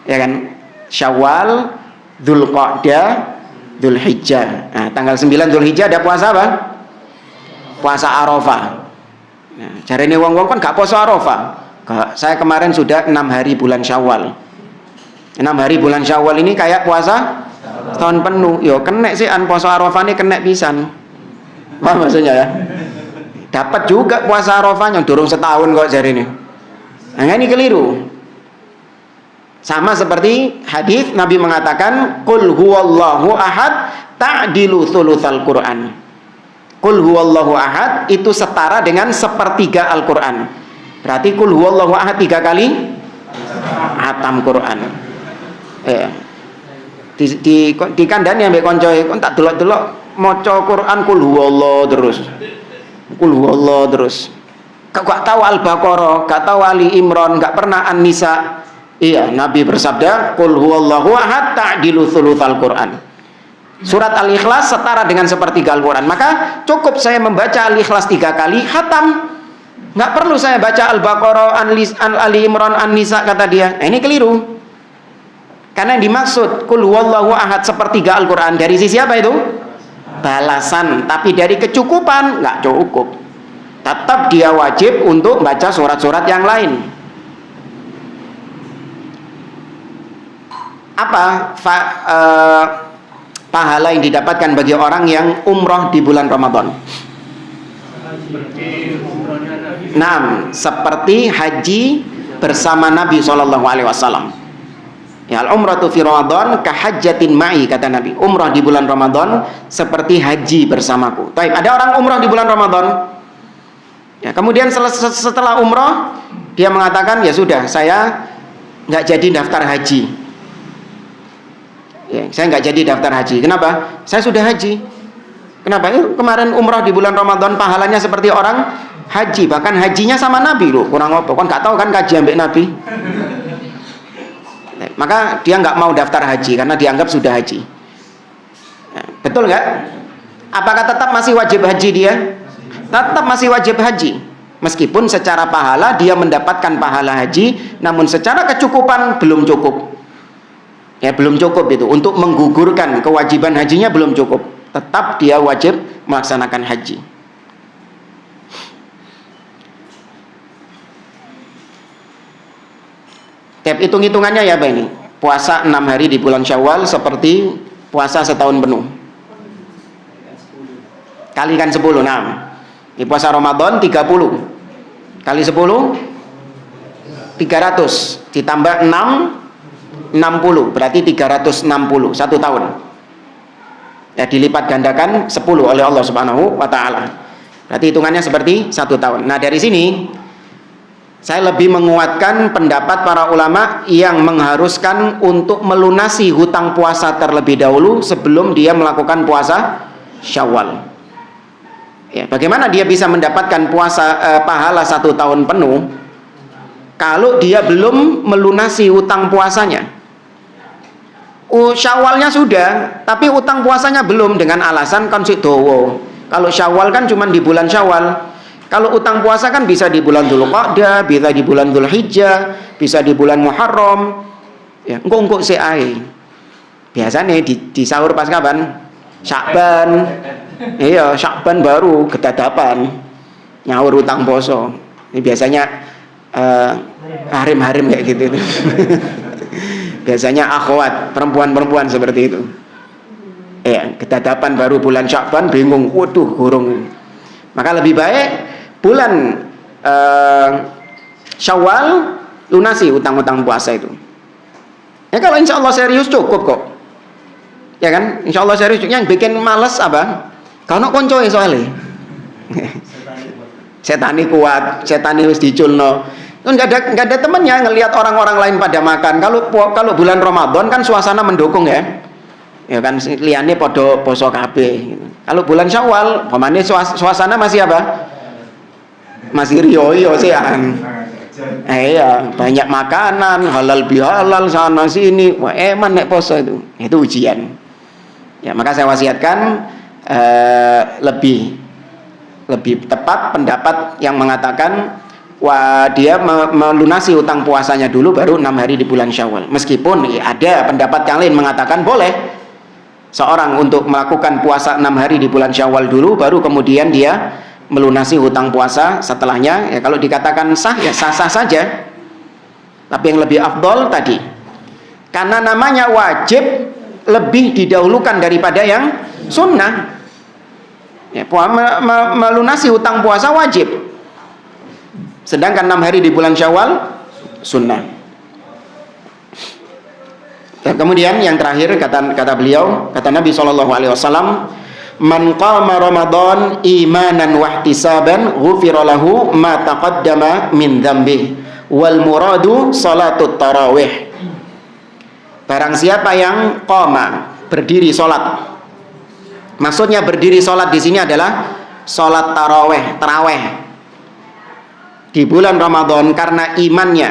Ya kan? Syawal, Dzulqa'dah, Dzulhijjah. Nah, tanggal 9 Dzulhijjah ada puasa apa? Puasa Arafah. Nah, jarene wong-wong kan gak puasa Arafah. Saya kemarin sudah 6 hari bulan Syawal. 6 hari bulan Syawal ini kayak puasa tahun penuh. Yo kenek sih an puasa Arafah ini kenek pisan. Apa maksudnya ya? Dapat juga puasa Arafah yang durung setahun kok jari ini. Nah, ini keliru. Sama seperti hadis Nabi mengatakan, "Qul huwallahu ahad ta'dilu thulutsal Qur'an." Qul huwallahu ahad itu setara dengan sepertiga Al-Qur'an. Berarti kul huwallahu ahad 3 kali hatam Quran. Di kandhane ambek kancoe kon tak delok-delok maca Quran kul huwallahu terus. Kul huwallahu terus. Gak tahu Al-Baqarah, gak tahu Ali Imran, gak pernah An-Nisa. Iya, Nabi bersabda, "Qul huwallahu ahad ta'dilu thulutsal Qur'an." Surat Al-Ikhlas setara dengan sepertiga Al-Qur'an. Maka cukup saya membaca Al-Ikhlas 3 kali khatam. Nggak perlu saya baca Al-Baqarah, Ali Imran, An-Nisa kata dia. Ini keliru. Karena yang dimaksud qul huwallahu ahad sepertiga Al-Qur'an dari sisi apa itu? Balasan, tapi dari kecukupan nggak cukup. Tetap dia wajib untuk baca surat-surat yang lain. Apa pahala yang didapatkan bagi orang yang umroh di bulan Ramadan? Nah, seperti haji bersama Nabi SAW. Ya, al-umratu fi Ramadan kahajjatin ma'i, kata Nabi. Umrah di bulan Ramadan seperti haji bersamaku. Baik, ada orang umrah di bulan Ramadan. Ya, kemudian setelah umrah dia mengatakan, ya sudah, saya nggak jadi daftar haji. Ya, saya nggak jadi daftar haji. Kenapa? Saya sudah haji. Kenapa? Kemarin umrah di bulan Ramadan pahalanya seperti orang haji, bahkan hajinya sama Nabi loh. Kurang apa? Kan nggak tahu kan kaji ambek Nabi. Maka dia nggak mau daftar haji karena dianggap sudah haji. Nah, betul nggak? Apakah tetap masih wajib haji dia? Tetap masih wajib haji. Meskipun secara pahala dia mendapatkan pahala haji, namun secara kecukupan belum cukup. Ya, belum cukup itu. Untuk menggugurkan kewajiban hajinya belum cukup. Tetap dia wajib melaksanakan haji. Hitung-hitungannya ya apa ini? Puasa 6 hari di bulan Syawal seperti puasa setahun penuh. Kalikan 10, nah. Di puasa Ramadan 30. Kali 10 300 ditambah 6 60, berarti 360 1 tahun. Ya, dilipat gandakan 10 oleh Allah Subhanahu wa taala. Berarti hitungannya seperti 1 tahun. Nah, dari sini saya lebih menguatkan pendapat para ulama yang mengharuskan untuk melunasi hutang puasa terlebih dahulu sebelum dia melakukan puasa Syawal. Ya, bagaimana dia bisa mendapatkan pahala 1 tahun penuh kalau dia belum melunasi hutang puasanya? Syawalnya sudah, tapi hutang puasanya belum, dengan alasan kan sik dawa. Kalau Syawal kan cuma di bulan Syawal. Kalau utang puasa kan bisa di bulan Dzulqa'dah, bisa di bulan Dzulhijjah, bisa di bulan Muharram. Ya, engko sik ae. Biasanya di sahur pas kapan? Sya'ban. Iya, Sya'ban baru kedadapan nyaur utang poso. Ini biasanya harim-harim kayak gitu. Biasanya akhwat, perempuan-perempuan seperti itu. Ya, kedadapan baru bulan Sya'ban bingung, waduh gurung. Maka lebih baik bulan Syawal lunasi utang-utang puasa itu. Ya, kalau insya Allah serius cukup kok. Ya kan? Insya Allah serius. Yang bikin males apa? Kalau koncoe soalnya. Setani kuat, setani wis diculno. Nggak ada temennya ngelihat orang-orang lain pada makan. Kalau bulan Ramadan kan suasana mendukung ya. Ya kan, liane podo poso kabeh. Kalau bulan Syawal, pamane suasana masih apa? Masih riyo sian. Iya, banyak makanan, halal bihalal sana sini. Wah, eman nek poso itu. Itu ujian. Ya, maka saya wasiatkan lebih tepat pendapat yang mengatakan dia melunasi utang puasanya dulu baru 6 hari di bulan Syawal. Meskipun ada pendapat yang lain mengatakan boleh seorang untuk melakukan puasa 6 hari di bulan Syawal dulu baru kemudian dia melunasi hutang puasa setelahnya. Ya, kalau dikatakan sah ya sah-sah saja. Tapi yang lebih afdol tadi, karena namanya wajib lebih didahulukan daripada yang sunnah. Ya, melunasi hutang puasa wajib. Sedangkan 6 hari di bulan Syawal sunnah. Dan kemudian yang terakhir kata beliau, kata Nabi SAW, Man qama Ramadan imanan wa ihtisaban ghufira lahu ma taqaddama min dzambi wal muradu salatut tarawih. Barang siapa yang qama, berdiri salat. Maksudnya berdiri salat di sini adalah salat tarawih di bulan Ramadan karena imannya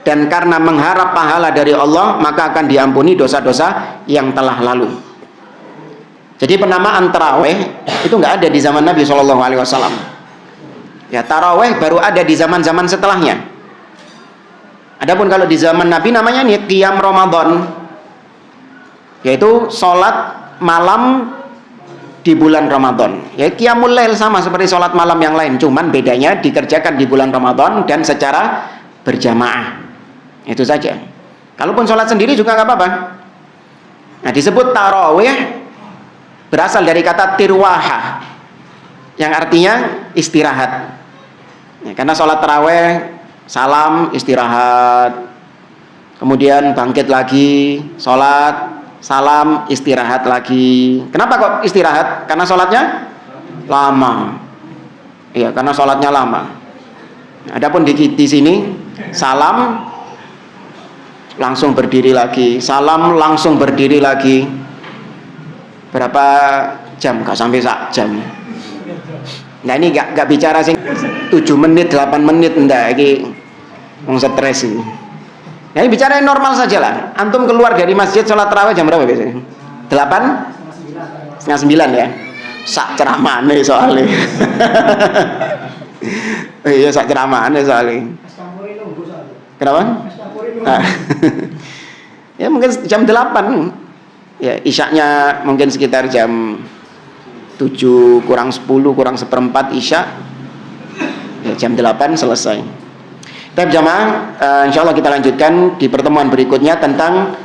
dan karena mengharap pahala dari Allah, maka akan diampuni dosa-dosa yang telah lalu. Jadi penamaan tarawih itu nggak ada di zaman Nabi SAW. Ya, tarawih baru ada di zaman-zaman setelahnya. Adapun kalau di zaman Nabi namanya nih qiyam Ramadan, yaitu sholat malam di bulan Ramadan. Ya, qiyamul lail sama seperti sholat malam yang lain, cuman bedanya dikerjakan di bulan Ramadan dan secara berjamaah. Itu saja. Kalaupun sholat sendiri juga nggak apa-apa. Nah, disebut tarawih berasal dari kata tirwaha yang artinya istirahat. Ya, karena sholat tarawih salam istirahat, kemudian bangkit lagi sholat salam istirahat lagi. Kenapa kok istirahat? Karena sholatnya lama. Iya, karena sholatnya lama. Adapun di sini salam langsung berdiri lagi, salam langsung berdiri lagi. Berapa jam? Gak sampai sak jam. Nah, ini gak bicara sing 7 menit 8 menit enggak, ini mau stres ini. Nah, ini bicara yang normal saja lah. Antum keluar dari masjid sholat tarawih jam berapa biasanya? 8? Setengah 9 ya. Sak ceramane soalnya. Iya, sak ceramane soalnya. Kenapa? Nah. Ya mungkin jam 8. Ya, isyaknya mungkin sekitar jam 7 kurang 10 kurang seperempat isya. Ya, jam 8 selesai. Tapi jamaah, insya Allah kita lanjutkan di pertemuan berikutnya tentang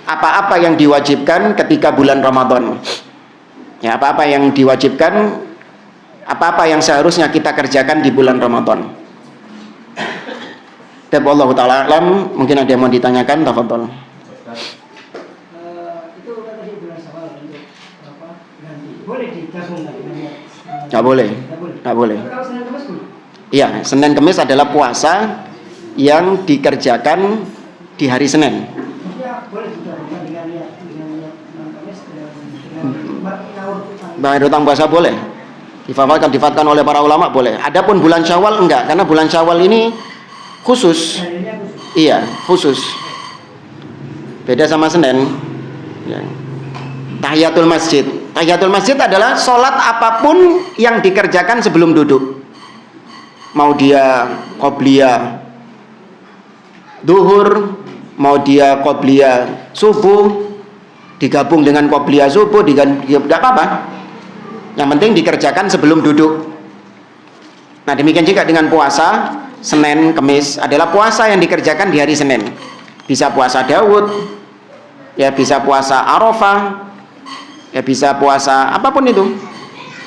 apa-apa yang diwajibkan ketika bulan Ramadan. Ya, apa-apa yang diwajibkan, apa-apa yang seharusnya kita kerjakan di bulan Ramadan. Tapi Allah Ta'ala alam, mungkin ada yang mau ditanyakan, tafadhol. Nggak boleh. Nggak boleh. Iya, Senin Kemis adalah puasa yang dikerjakan di hari Senin. Bahkan utang puasa boleh. Difatwakan oleh para ulama boleh. Adapun bulan Syawal enggak, karena bulan Syawal ini khusus. Iya, khusus. Beda sama Senin. Ya. Tahiyatul masjid. Tahiyatul masjid adalah sholat apapun yang dikerjakan sebelum duduk. Mau dia qobliyah duhur, mau dia qobliyah subuh, digabung dengan qobliyah subuh, tidak apa-apa. Yang penting dikerjakan sebelum duduk. Nah, demikian juga dengan puasa Senin, Kemis adalah puasa yang dikerjakan di hari Senin. Bisa puasa Daud, ya bisa puasa Arafah, ya bisa puasa apapun itu.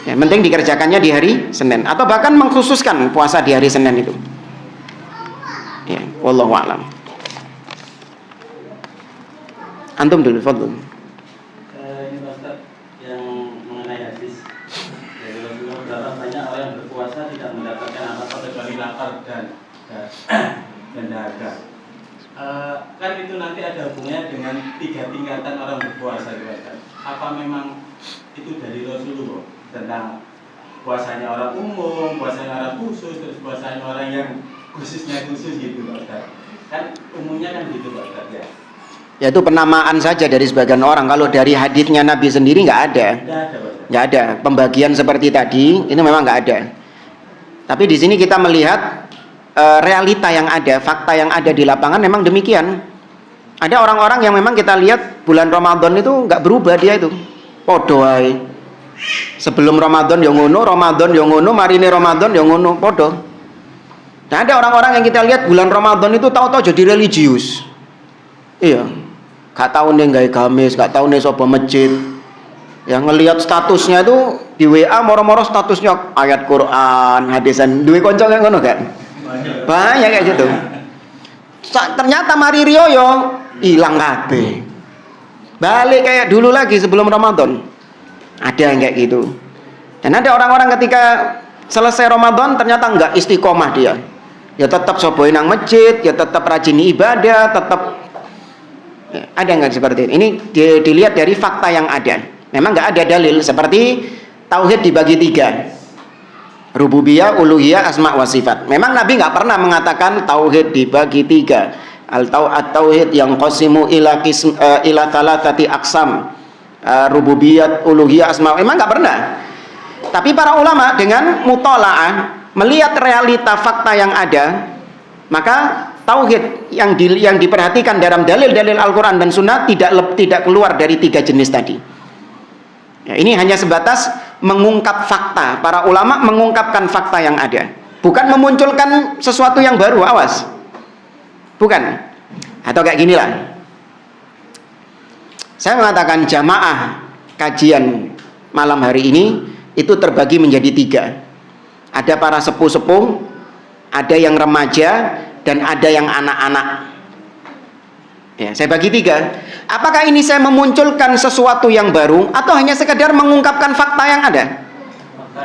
Yang penting dikerjakannya di hari Senin atau bahkan mengkhususkan puasa di hari Senin itu. Ya, wallahu a'lam. Antum dulu, fadhil. Ini Ustaz yang mengenai hadis dari Rasulullah, berapa banyak orang yang berpuasa tidak mendapatkan apa-apa kecuali lapar dan dahaga. Kan itu nanti ada hubungannya dengan 3 tingkatan orang berpuasa itu, Ustaz. Apa memang itu dari Rasulullah tentang puasanya orang umum, puasanya orang khusus, terus puasanya orang yang khususnya khusus gitu, Ustaz? Kan umumnya kan gitu, Ustaz ya. Ya, itu penamaan saja dari sebagian orang. Kalau dari hadisnya Nabi sendiri nggak ada. Nggak ada pembagian seperti tadi, itu memang nggak ada. Tapi di sini kita melihat realita yang ada, fakta yang ada di lapangan memang demikian. Ada orang-orang yang memang kita lihat bulan Ramadan itu nggak berubah dia itu. Podo ae. Sebelum Ramadan yang ngono, Ramadan yang ngono, marine Ramadan yang ngono, podo. Nah, ada orang-orang yang kita lihat bulan Ramadan itu tahu-tahu jadi religius. Iya. Gak tahu nih gawe gamis, gak tahu nih sopo masjid. Yang ngelihat statusnya itu di WA moro-moro statusnya ayat Quran, hadisan. Duwe kanca yang ngono kan? Banyak kayak gitu. Ternyata mari riyo hilang kabeh. Balik kayak dulu lagi sebelum Ramadan. Ada yang kayak gitu. Dan ada orang-orang ketika selesai Ramadan ternyata enggak istiqomah dia. Ya tetap soboy nang masjid, ya tetap rajin ibadah, tetap ya, ada nggak seperti ini? Ini dilihat dari fakta yang ada. Memang nggak ada dalil seperti tauhid dibagi 3. Rububiyah, uluhiyah, asma wa sifat. Memang Nabi nggak pernah mengatakan tauhid dibagi 3. At-tauhid yang qasimu ila thalathati aqsam. Rububiyah, uluhiyah, asma. Memang nggak pernah. Tapi para ulama dengan mutola'ah melihat realita fakta yang ada, maka tauhid yang diperhatikan dalam dalil-dalil Al-Quran dan Sunnah tidak keluar dari 3 jenis tadi. Ya, ini hanya sebatas mengungkap fakta. Para ulama mengungkapkan fakta yang ada, bukan memunculkan sesuatu yang baru. Awas, bukan. Atau kayak ginilah, saya mengatakan jamaah kajian malam hari ini itu terbagi menjadi 3. Ada para sepuh-sepuh, ada yang remaja, dan ada yang anak-anak. Ya, saya bagi 3. Apakah ini saya memunculkan sesuatu yang baru atau hanya sekedar mengungkapkan fakta yang ada?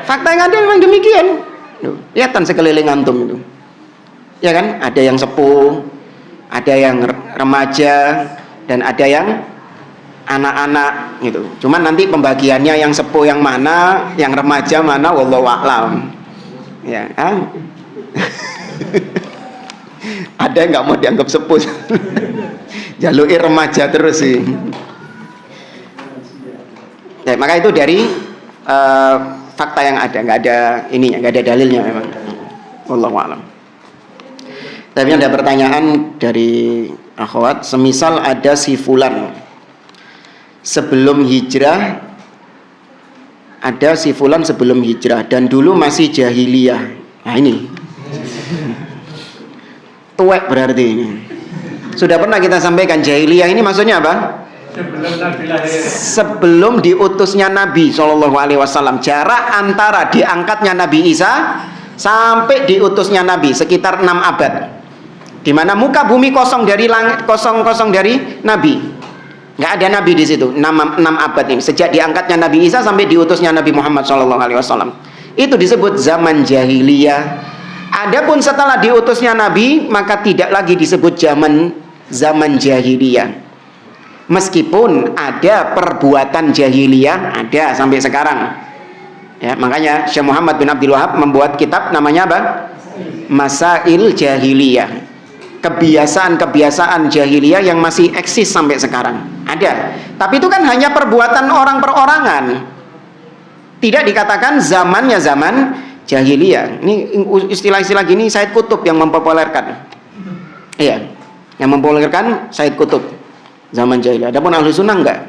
Fakta yang ada memang demikian. Kelihatan sekeliling antum itu. Ya kan? Ada yang sepuh, ada yang remaja, dan ada yang anak-anak gitu. Cuman nanti pembagiannya yang sepuh yang mana, yang remaja mana, wallahu a'lam. Ya, ada yang nggak mau dianggap sepuh, jalui remaja terus sih. Ya, maka itu dari fakta yang ada, nggak ada ininya, nggak ada dalilnya memang. Wallahu a'lam. Tapi ada pertanyaan dari akhwat, semisal ada si fulan sebelum hijrah, ada si fulan sebelum hijrah dan dulu masih jahiliyah. Nah ini tuwek berarti ini. Sudah pernah kita sampaikan jahiliyah ini maksudnya apa? Sebelum Nabi lahir. Sebelum diutusnya Nabi SAW. Jarak antara diangkatnya Nabi Isa sampai diutusnya Nabi sekitar 6 abad. Di mana muka bumi kosong dari langit, kosong dari Nabi. Nggak ada Nabi di situ. 6 abad ini sejak diangkatnya Nabi Isa sampai diutusnya Nabi Muhammad SAW. Itu disebut zaman jahiliyah. Adapun setelah diutusnya Nabi maka tidak lagi disebut zaman jahiliyah. Meskipun ada perbuatan jahiliyah, ada sampai sekarang. Ya, makanya Syekh Muhammad bin Abdul Wahab membuat kitab namanya apa? Masail Jahiliyah. Kebiasaan-kebiasaan jahiliyah yang masih eksis sampai sekarang ada, tapi itu kan hanya perbuatan orang perorangan, tidak dikatakan zamannya zaman jahiliyah. Ini istilah-istilah gini Said Qutb yang mempopulerkan. Iya, yang mempopulerkan Said Qutb zaman jahiliyah. Adapun Ahlu Sunnah enggak.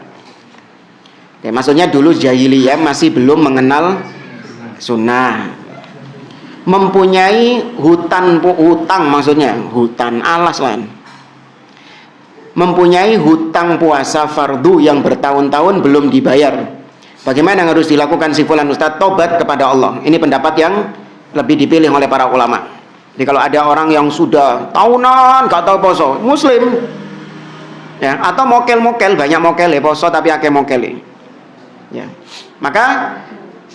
Ya, maksudnya dulu jahiliyah masih belum mengenal sunnah. Mempunyai hutang maksudnya hutan alas lah, mempunyai hutang puasa fardu yang bertahun-tahun belum dibayar. Bagaimana yang harus dilakukan si fulan ustaz? Tobat kepada Allah. Ini pendapat yang lebih dipilih oleh para ulama. Jadi kalau ada orang yang sudah tahunan gak tahu poso, muslim ya, atau mokel banyak mokel ya, poso tapi akeh mokel ya, maka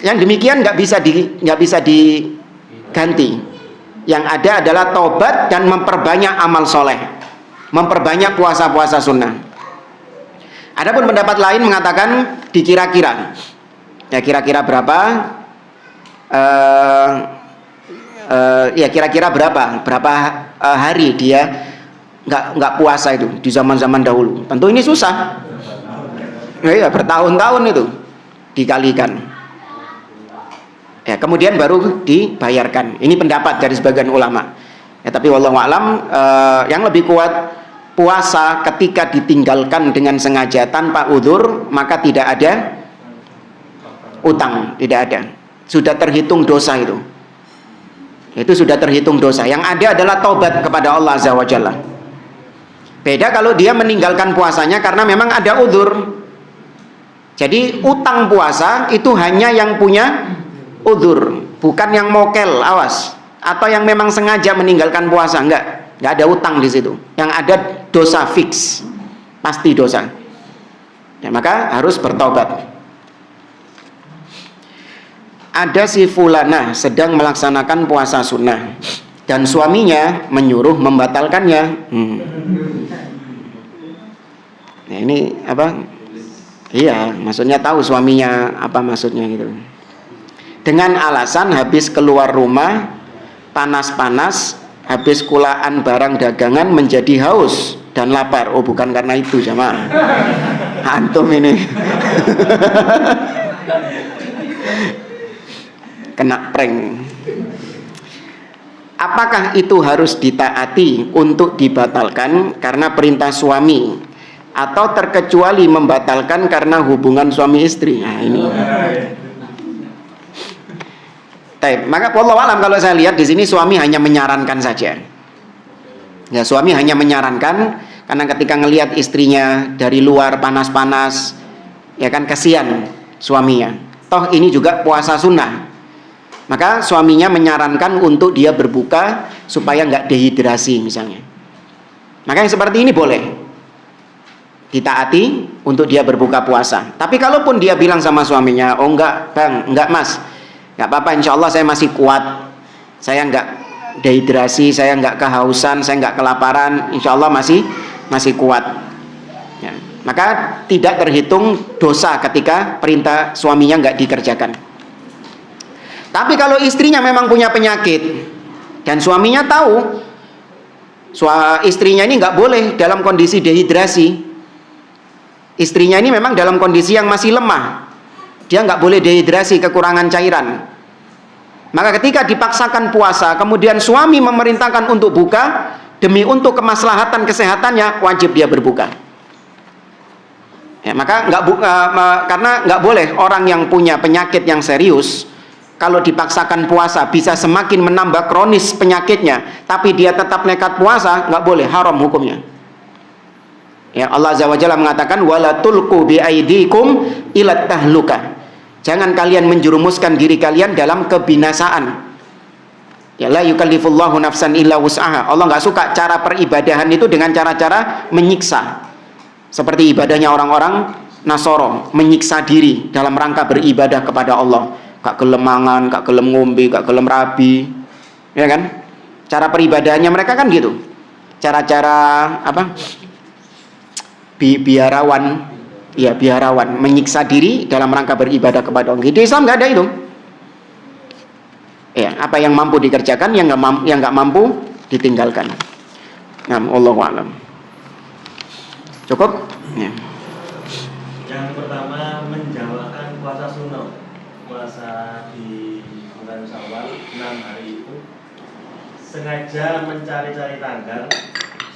yang demikian nggak bisa diganti. Yang ada adalah tobat dan memperbanyak amal soleh, memperbanyak puasa-puasa sunnah. Adapun pendapat lain mengatakan dikira-kira, ya kira-kira berapa, ya kira-kira berapa hari dia nggak puasa itu di zaman-zaman dahulu. Tentu ini susah, ya bertahun-tahun itu dikalikan. Ya, kemudian baru dibayarkan. Ini pendapat dari sebagian ulama. Ya, tapi wallahu a'lam, yang lebih kuat puasa ketika ditinggalkan dengan sengaja tanpa udzur maka tidak ada utang, tidak ada. Sudah terhitung dosa itu. Itu sudah terhitung dosa. Yang ada adalah taubat kepada Allah Azza wa Jalla. Beda kalau dia meninggalkan puasanya karena memang ada udzur. Jadi utang puasa itu hanya yang punya udzur, bukan yang mokel, awas, atau yang memang sengaja meninggalkan puasa, enggak ada utang di situ. Yang ada dosa fix, pasti dosa. Ya, maka harus bertobat. ada si fulana sedang melaksanakan puasa sunnah dan suaminya menyuruh membatalkannya. Nah, ini apa? Iya, maksudnya tahu suaminya apa maksudnya gitu. Dengan alasan habis keluar rumah panas-panas, habis kulaan barang dagangan menjadi haus dan lapar. Oh, bukan karena itu jamaah. Antum ini. Kena prank. Apakah itu harus ditaati untuk dibatalkan karena perintah suami, atau terkecuali membatalkan karena hubungan suami istri? Nah, ini. Maka wallahu alam, kalau saya lihat di sini suami hanya menyarankan saja. Ya, suami hanya menyarankan karena ketika ngelihat istrinya dari luar panas-panas, ya kan kasihan suaminya. Toh ini juga puasa sunnah. Maka suaminya menyarankan untuk dia berbuka supaya nggak dehidrasi misalnya. Maka yang seperti ini boleh ditaati untuk dia berbuka puasa. Tapi kalaupun dia bilang sama suaminya, oh enggak bang, enggak mas, enggak apa-apa, insya Allah saya masih kuat, saya enggak dehidrasi, saya enggak kehausan, saya enggak kelaparan, insya Allah masih kuat ya. Maka tidak terhitung dosa ketika perintah suaminya enggak dikerjakan. Tapi kalau istrinya memang punya penyakit dan suaminya tahu istrinya ini enggak boleh dalam kondisi dehidrasi, istrinya ini memang dalam kondisi yang masih lemah, dia nggak boleh dehidrasi, kekurangan cairan. Maka ketika dipaksakan puasa, kemudian suami memerintahkan untuk buka demi untuk kemaslahatan kesehatannya, wajib dia berbuka. Ya, maka karena nggak boleh orang yang punya penyakit yang serius, kalau dipaksakan puasa bisa semakin menambah kronis penyakitnya, tapi dia tetap nekat puasa, nggak boleh, haram hukumnya. Ya, Allah Azza wa Jalla mengatakan wala tulqu bi aidikum ila tahluka. Jangan kalian menjerumuskan diri kalian dalam kebinasaan. Ya, la yukallifullahu nafsan illa wus'aha. Allah enggak suka cara peribadahan itu dengan cara-cara menyiksa. Seperti ibadahnya orang-orang Nasoro, menyiksa diri dalam rangka beribadah kepada Allah. Gak gelem mangan, gak gelem ngombe, gak gelem rabi. Ya kan? Cara peribadahannya mereka kan gitu. Cara-cara apa? Biarawan, ya biarawan, menyiksa diri dalam rangka beribadah kepada Allah. Di Islam nggak ada itu. Ya, apa yang mampu dikerjakan, yang nggak mampu ditinggalkan. Nah, Allahu a'lam. Cukup? Ya. Yang pertama, menjalankan puasa sunnah, puasa di bulan Syawal 6 hari itu sengaja mencari-cari tanggal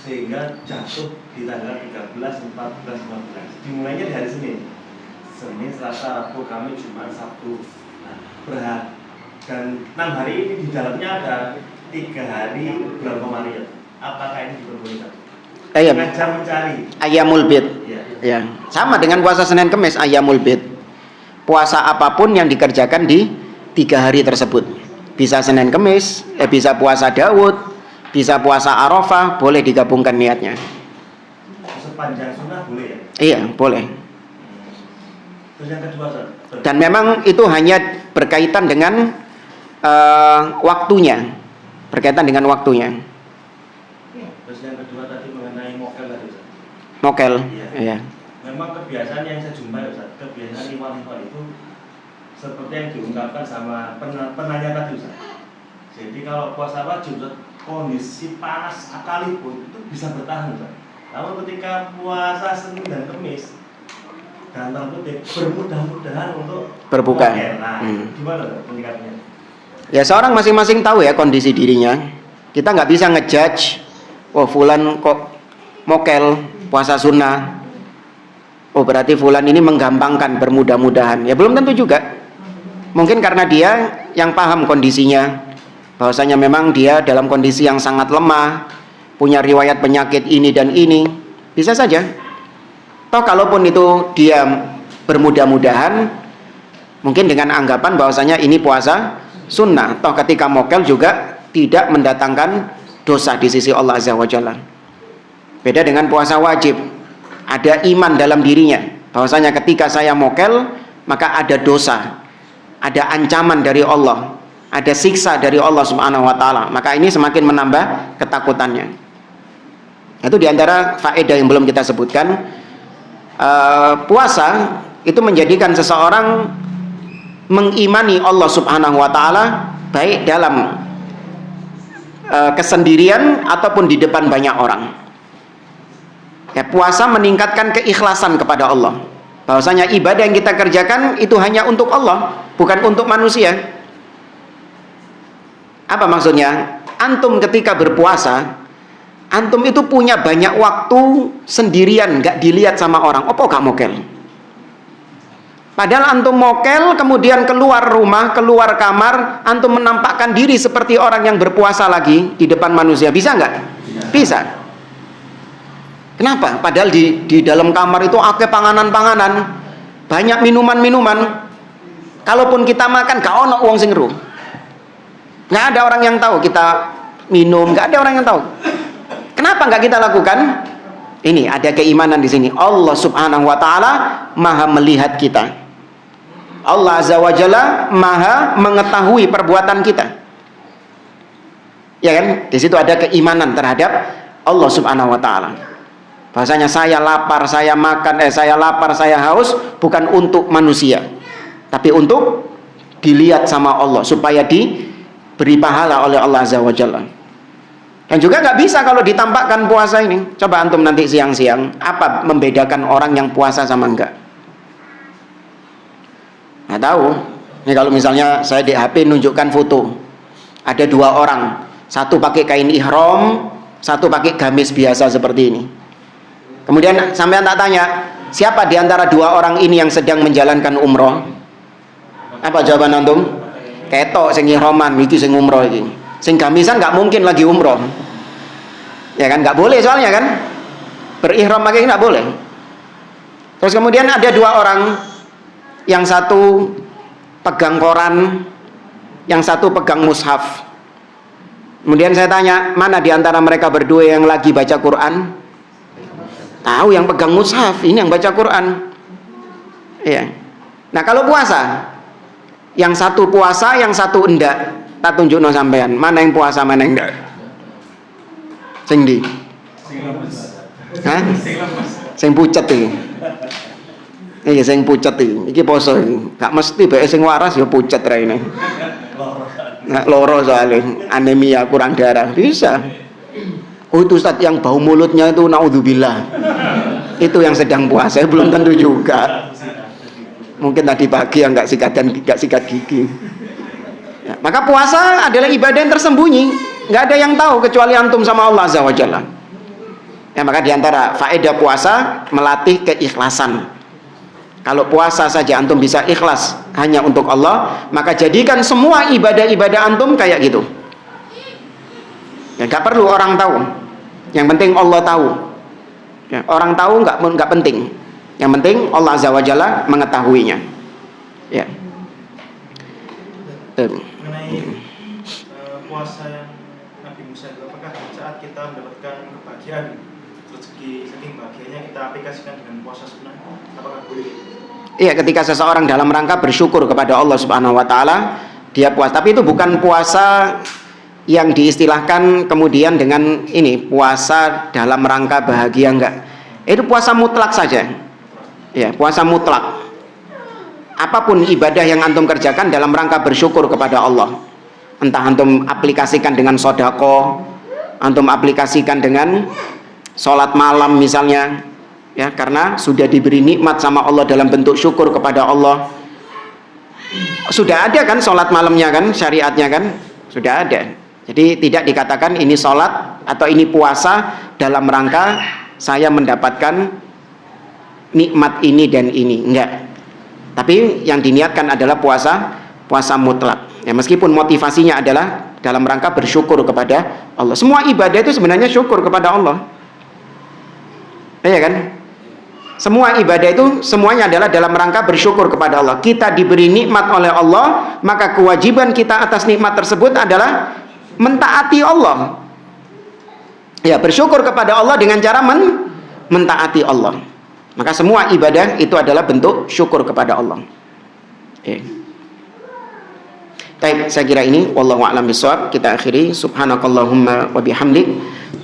sehingga jatuh di tanggal 13, 14, 15. Dimulainya di hari Senin, Selasa, Rabu, Kamis, Jumat, Sabtu. Nah, dan 6 hari ini di dalamnya ada 3 hari bulan Ramadan. Apakah ini diperbolehkan? Sengaja mencari Ayyamul Bid. Ya, sama dengan puasa Senin Kemis, Ayyamul Bid. Puasa apapun yang dikerjakan di 3 hari tersebut. Bisa Senin Kemis, bisa puasa Daud, bisa puasa Arafah, boleh digabungkan niatnya. Sepanjang sunnah boleh ya? Iya, boleh. Terus yang kedua, dan memang itu hanya berkaitan dengan waktunya, berkaitan dengan waktunya. Terus yang kedua tadi mengenai mokel tadi, Ustaz. Mokel, iya. Memang kebiasaan yang saya jumpai, Ustaz, kebiasaan imam-imam itu seperti yang diungkapkan sama penanya tadi, Ustaz. Jadi kalau puasa wajib, Ustaz, kondisi panas sekalipun itu bisa bertahan, Ustaz. Namun ketika puasa Senin dan Kamis dan terkutip bermudah-mudahan untuk berbuka. Nah, gimana pendekatannya? Ya, seorang masing-masing tahu ya kondisi dirinya. Kita nggak bisa ngejudge, oh fulan kok mokel puasa sunnah, oh berarti fulan ini menggampangkan bermudah-mudahan. Ya belum tentu juga. Mungkin karena dia yang paham kondisinya, bahwasanya memang dia dalam kondisi yang sangat lemah, punya riwayat penyakit ini dan ini, bisa saja. Toh kalaupun itu dia bermudah-mudahan, mungkin dengan anggapan bahwasanya ini puasa sunnah, toh ketika mokel juga tidak mendatangkan dosa di sisi Allah Azza wa Jalla. Beda dengan puasa wajib, ada iman dalam dirinya bahwasanya ketika saya mokel maka ada dosa, ada ancaman dari Allah, ada siksa dari Allah Subhanahu wa taala, maka ini semakin menambah ketakutannya. Itu diantara faedah yang belum kita sebutkan. Puasa itu menjadikan seseorang mengimani Allah Subhanahu wa taala baik dalam kesendirian ataupun di depan banyak orang. Ya, puasa meningkatkan keikhlasan kepada Allah. Bahwasanya ibadah yang kita kerjakan itu hanya untuk Allah, bukan untuk manusia. Apa maksudnya? Antum ketika berpuasa, antum itu punya banyak waktu sendirian, gak dilihat sama orang. Opo gak mokel? Padahal antum mokel, kemudian keluar rumah, keluar kamar, antum menampakkan diri seperti orang yang berpuasa lagi di depan manusia. Bisa nggak? Bisa. Kenapa? Padahal di dalam kamar itu akeh panganan-panganan, banyak minuman-minuman. Kalaupun kita makan, gak ono wong sing ngeru. Nggak ada orang yang tahu kita minum, nggak ada orang yang tahu. Kenapa nggak kita lakukan? Ini ada keimanan di sini. Allah Subhanahu wa taala Maha melihat kita. Allah Azza wa Jalla Maha mengetahui perbuatan kita. Ya kan? Di situ ada keimanan terhadap Allah Subhanahu wa taala. Bahasanya saya lapar, saya makan, saya lapar, saya haus bukan untuk manusia, tapi untuk dilihat sama Allah supaya diberi pahala oleh Allah Azza wa Jalla. Dan juga nggak bisa kalau ditampakkan puasa ini. Coba antum nanti siang-siang, apa membedakan orang yang puasa sama enggak? Nggak tahu. Ini kalau misalnya saya di HP nunjukkan foto, ada dua orang, satu pakai kain ihram, satu pakai gamis biasa seperti ini. Kemudian sampean tak tanya, siapa di antara dua orang ini yang sedang menjalankan umroh? Apa jawaban antum? Ketok sing ihraman, iki sing umroh iki. Sing gamisan nggak mungkin lagi umroh, ya kan? Nggak boleh soalnya kan, berihram pakai nggak boleh. Terus kemudian ada dua orang, yang satu pegang koran, yang satu pegang mushaf. Kemudian saya tanya, mana di antara mereka berdua yang lagi baca Quran? Tahu yang pegang mushaf, ini yang baca Quran. Iya. Nah kalau puasa, yang satu puasa, yang satu enggak. Tak tunjuk no sampean, mana yang puasa, mana yang enggak. Sing di? Sing lemes. Hah? Sing pucet iki. Iki sing pucet iki. Iki poso iki. Gak mesti bae sing waras ya pucet raine. Loro soalnya, anemia, kurang darah. Bisa. Oh itu Ustaz yang bau mulutnya itu naudzubillah. Itu yang sedang puasa, belum tentu juga. Mungkin tadi pagi yang nggak sikat gigi. Ya, maka puasa adalah ibadah yang tersembunyi, nggak ada yang tahu kecuali antum sama Allah Azza wa Jalla. Ya, maka diantara faedah puasa melatih keikhlasan. Kalau puasa saja antum bisa ikhlas hanya untuk Allah, maka jadikan semua ibadah-ibadah antum kayak gitu. Ya, nggak perlu orang tahu. Yang penting Allah tahu. Ya, orang tahu nggak penting. Yang penting Allah Azza wa Jalla mengetahuinya. Ya. Mengenai puasa yang Nabi Musa itu, apakah saat kita mendapatkan kebahagiaan rezeki saking bahagianya kita aplikasikan dengan puasa sunnah? Apakah boleh? Iya, ketika seseorang dalam rangka bersyukur kepada Allah Subhanahu wa taala, dia puasa. Tapi itu bukan puasa yang diistilahkan kemudian dengan ini puasa dalam rangka bahagia, enggak. Itu puasa mutlak saja. Ya, puasa mutlak. Apapun ibadah yang antum kerjakan dalam rangka bersyukur kepada Allah. Entah antum aplikasikan dengan sodako, antum aplikasikan dengan sholat malam misalnya, ya, karena sudah diberi nikmat sama Allah dalam bentuk syukur kepada Allah. Sudah ada kan sholat malamnya kan, syariatnya kan, sudah ada. Jadi tidak dikatakan ini sholat atau ini puasa dalam rangka saya mendapatkan nikmat ini dan ini, enggak. Tapi yang diniatkan adalah puasa mutlak. Ya, meskipun motivasinya adalah dalam rangka bersyukur kepada Allah. Semua ibadah itu sebenarnya syukur kepada Allah. Ya kan? Semua ibadah itu semuanya adalah dalam rangka bersyukur kepada Allah. Kita diberi nikmat oleh Allah, maka kewajiban kita atas nikmat tersebut adalah mentaati Allah. Ya, bersyukur kepada Allah dengan cara mentaati Allah. Maka semua ibadah itu adalah bentuk syukur kepada Allah. Baik, saya kira ini wallahu a'lam bishawab. Kita akhiri. Subhanakallahumma wa bihamdik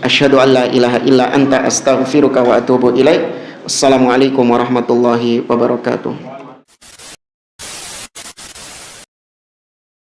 asyhadu an la ilaha illa anta astaghfiruka wa atubu ilaik. Wassalamualaikum warahmatullahi wabarakatuh.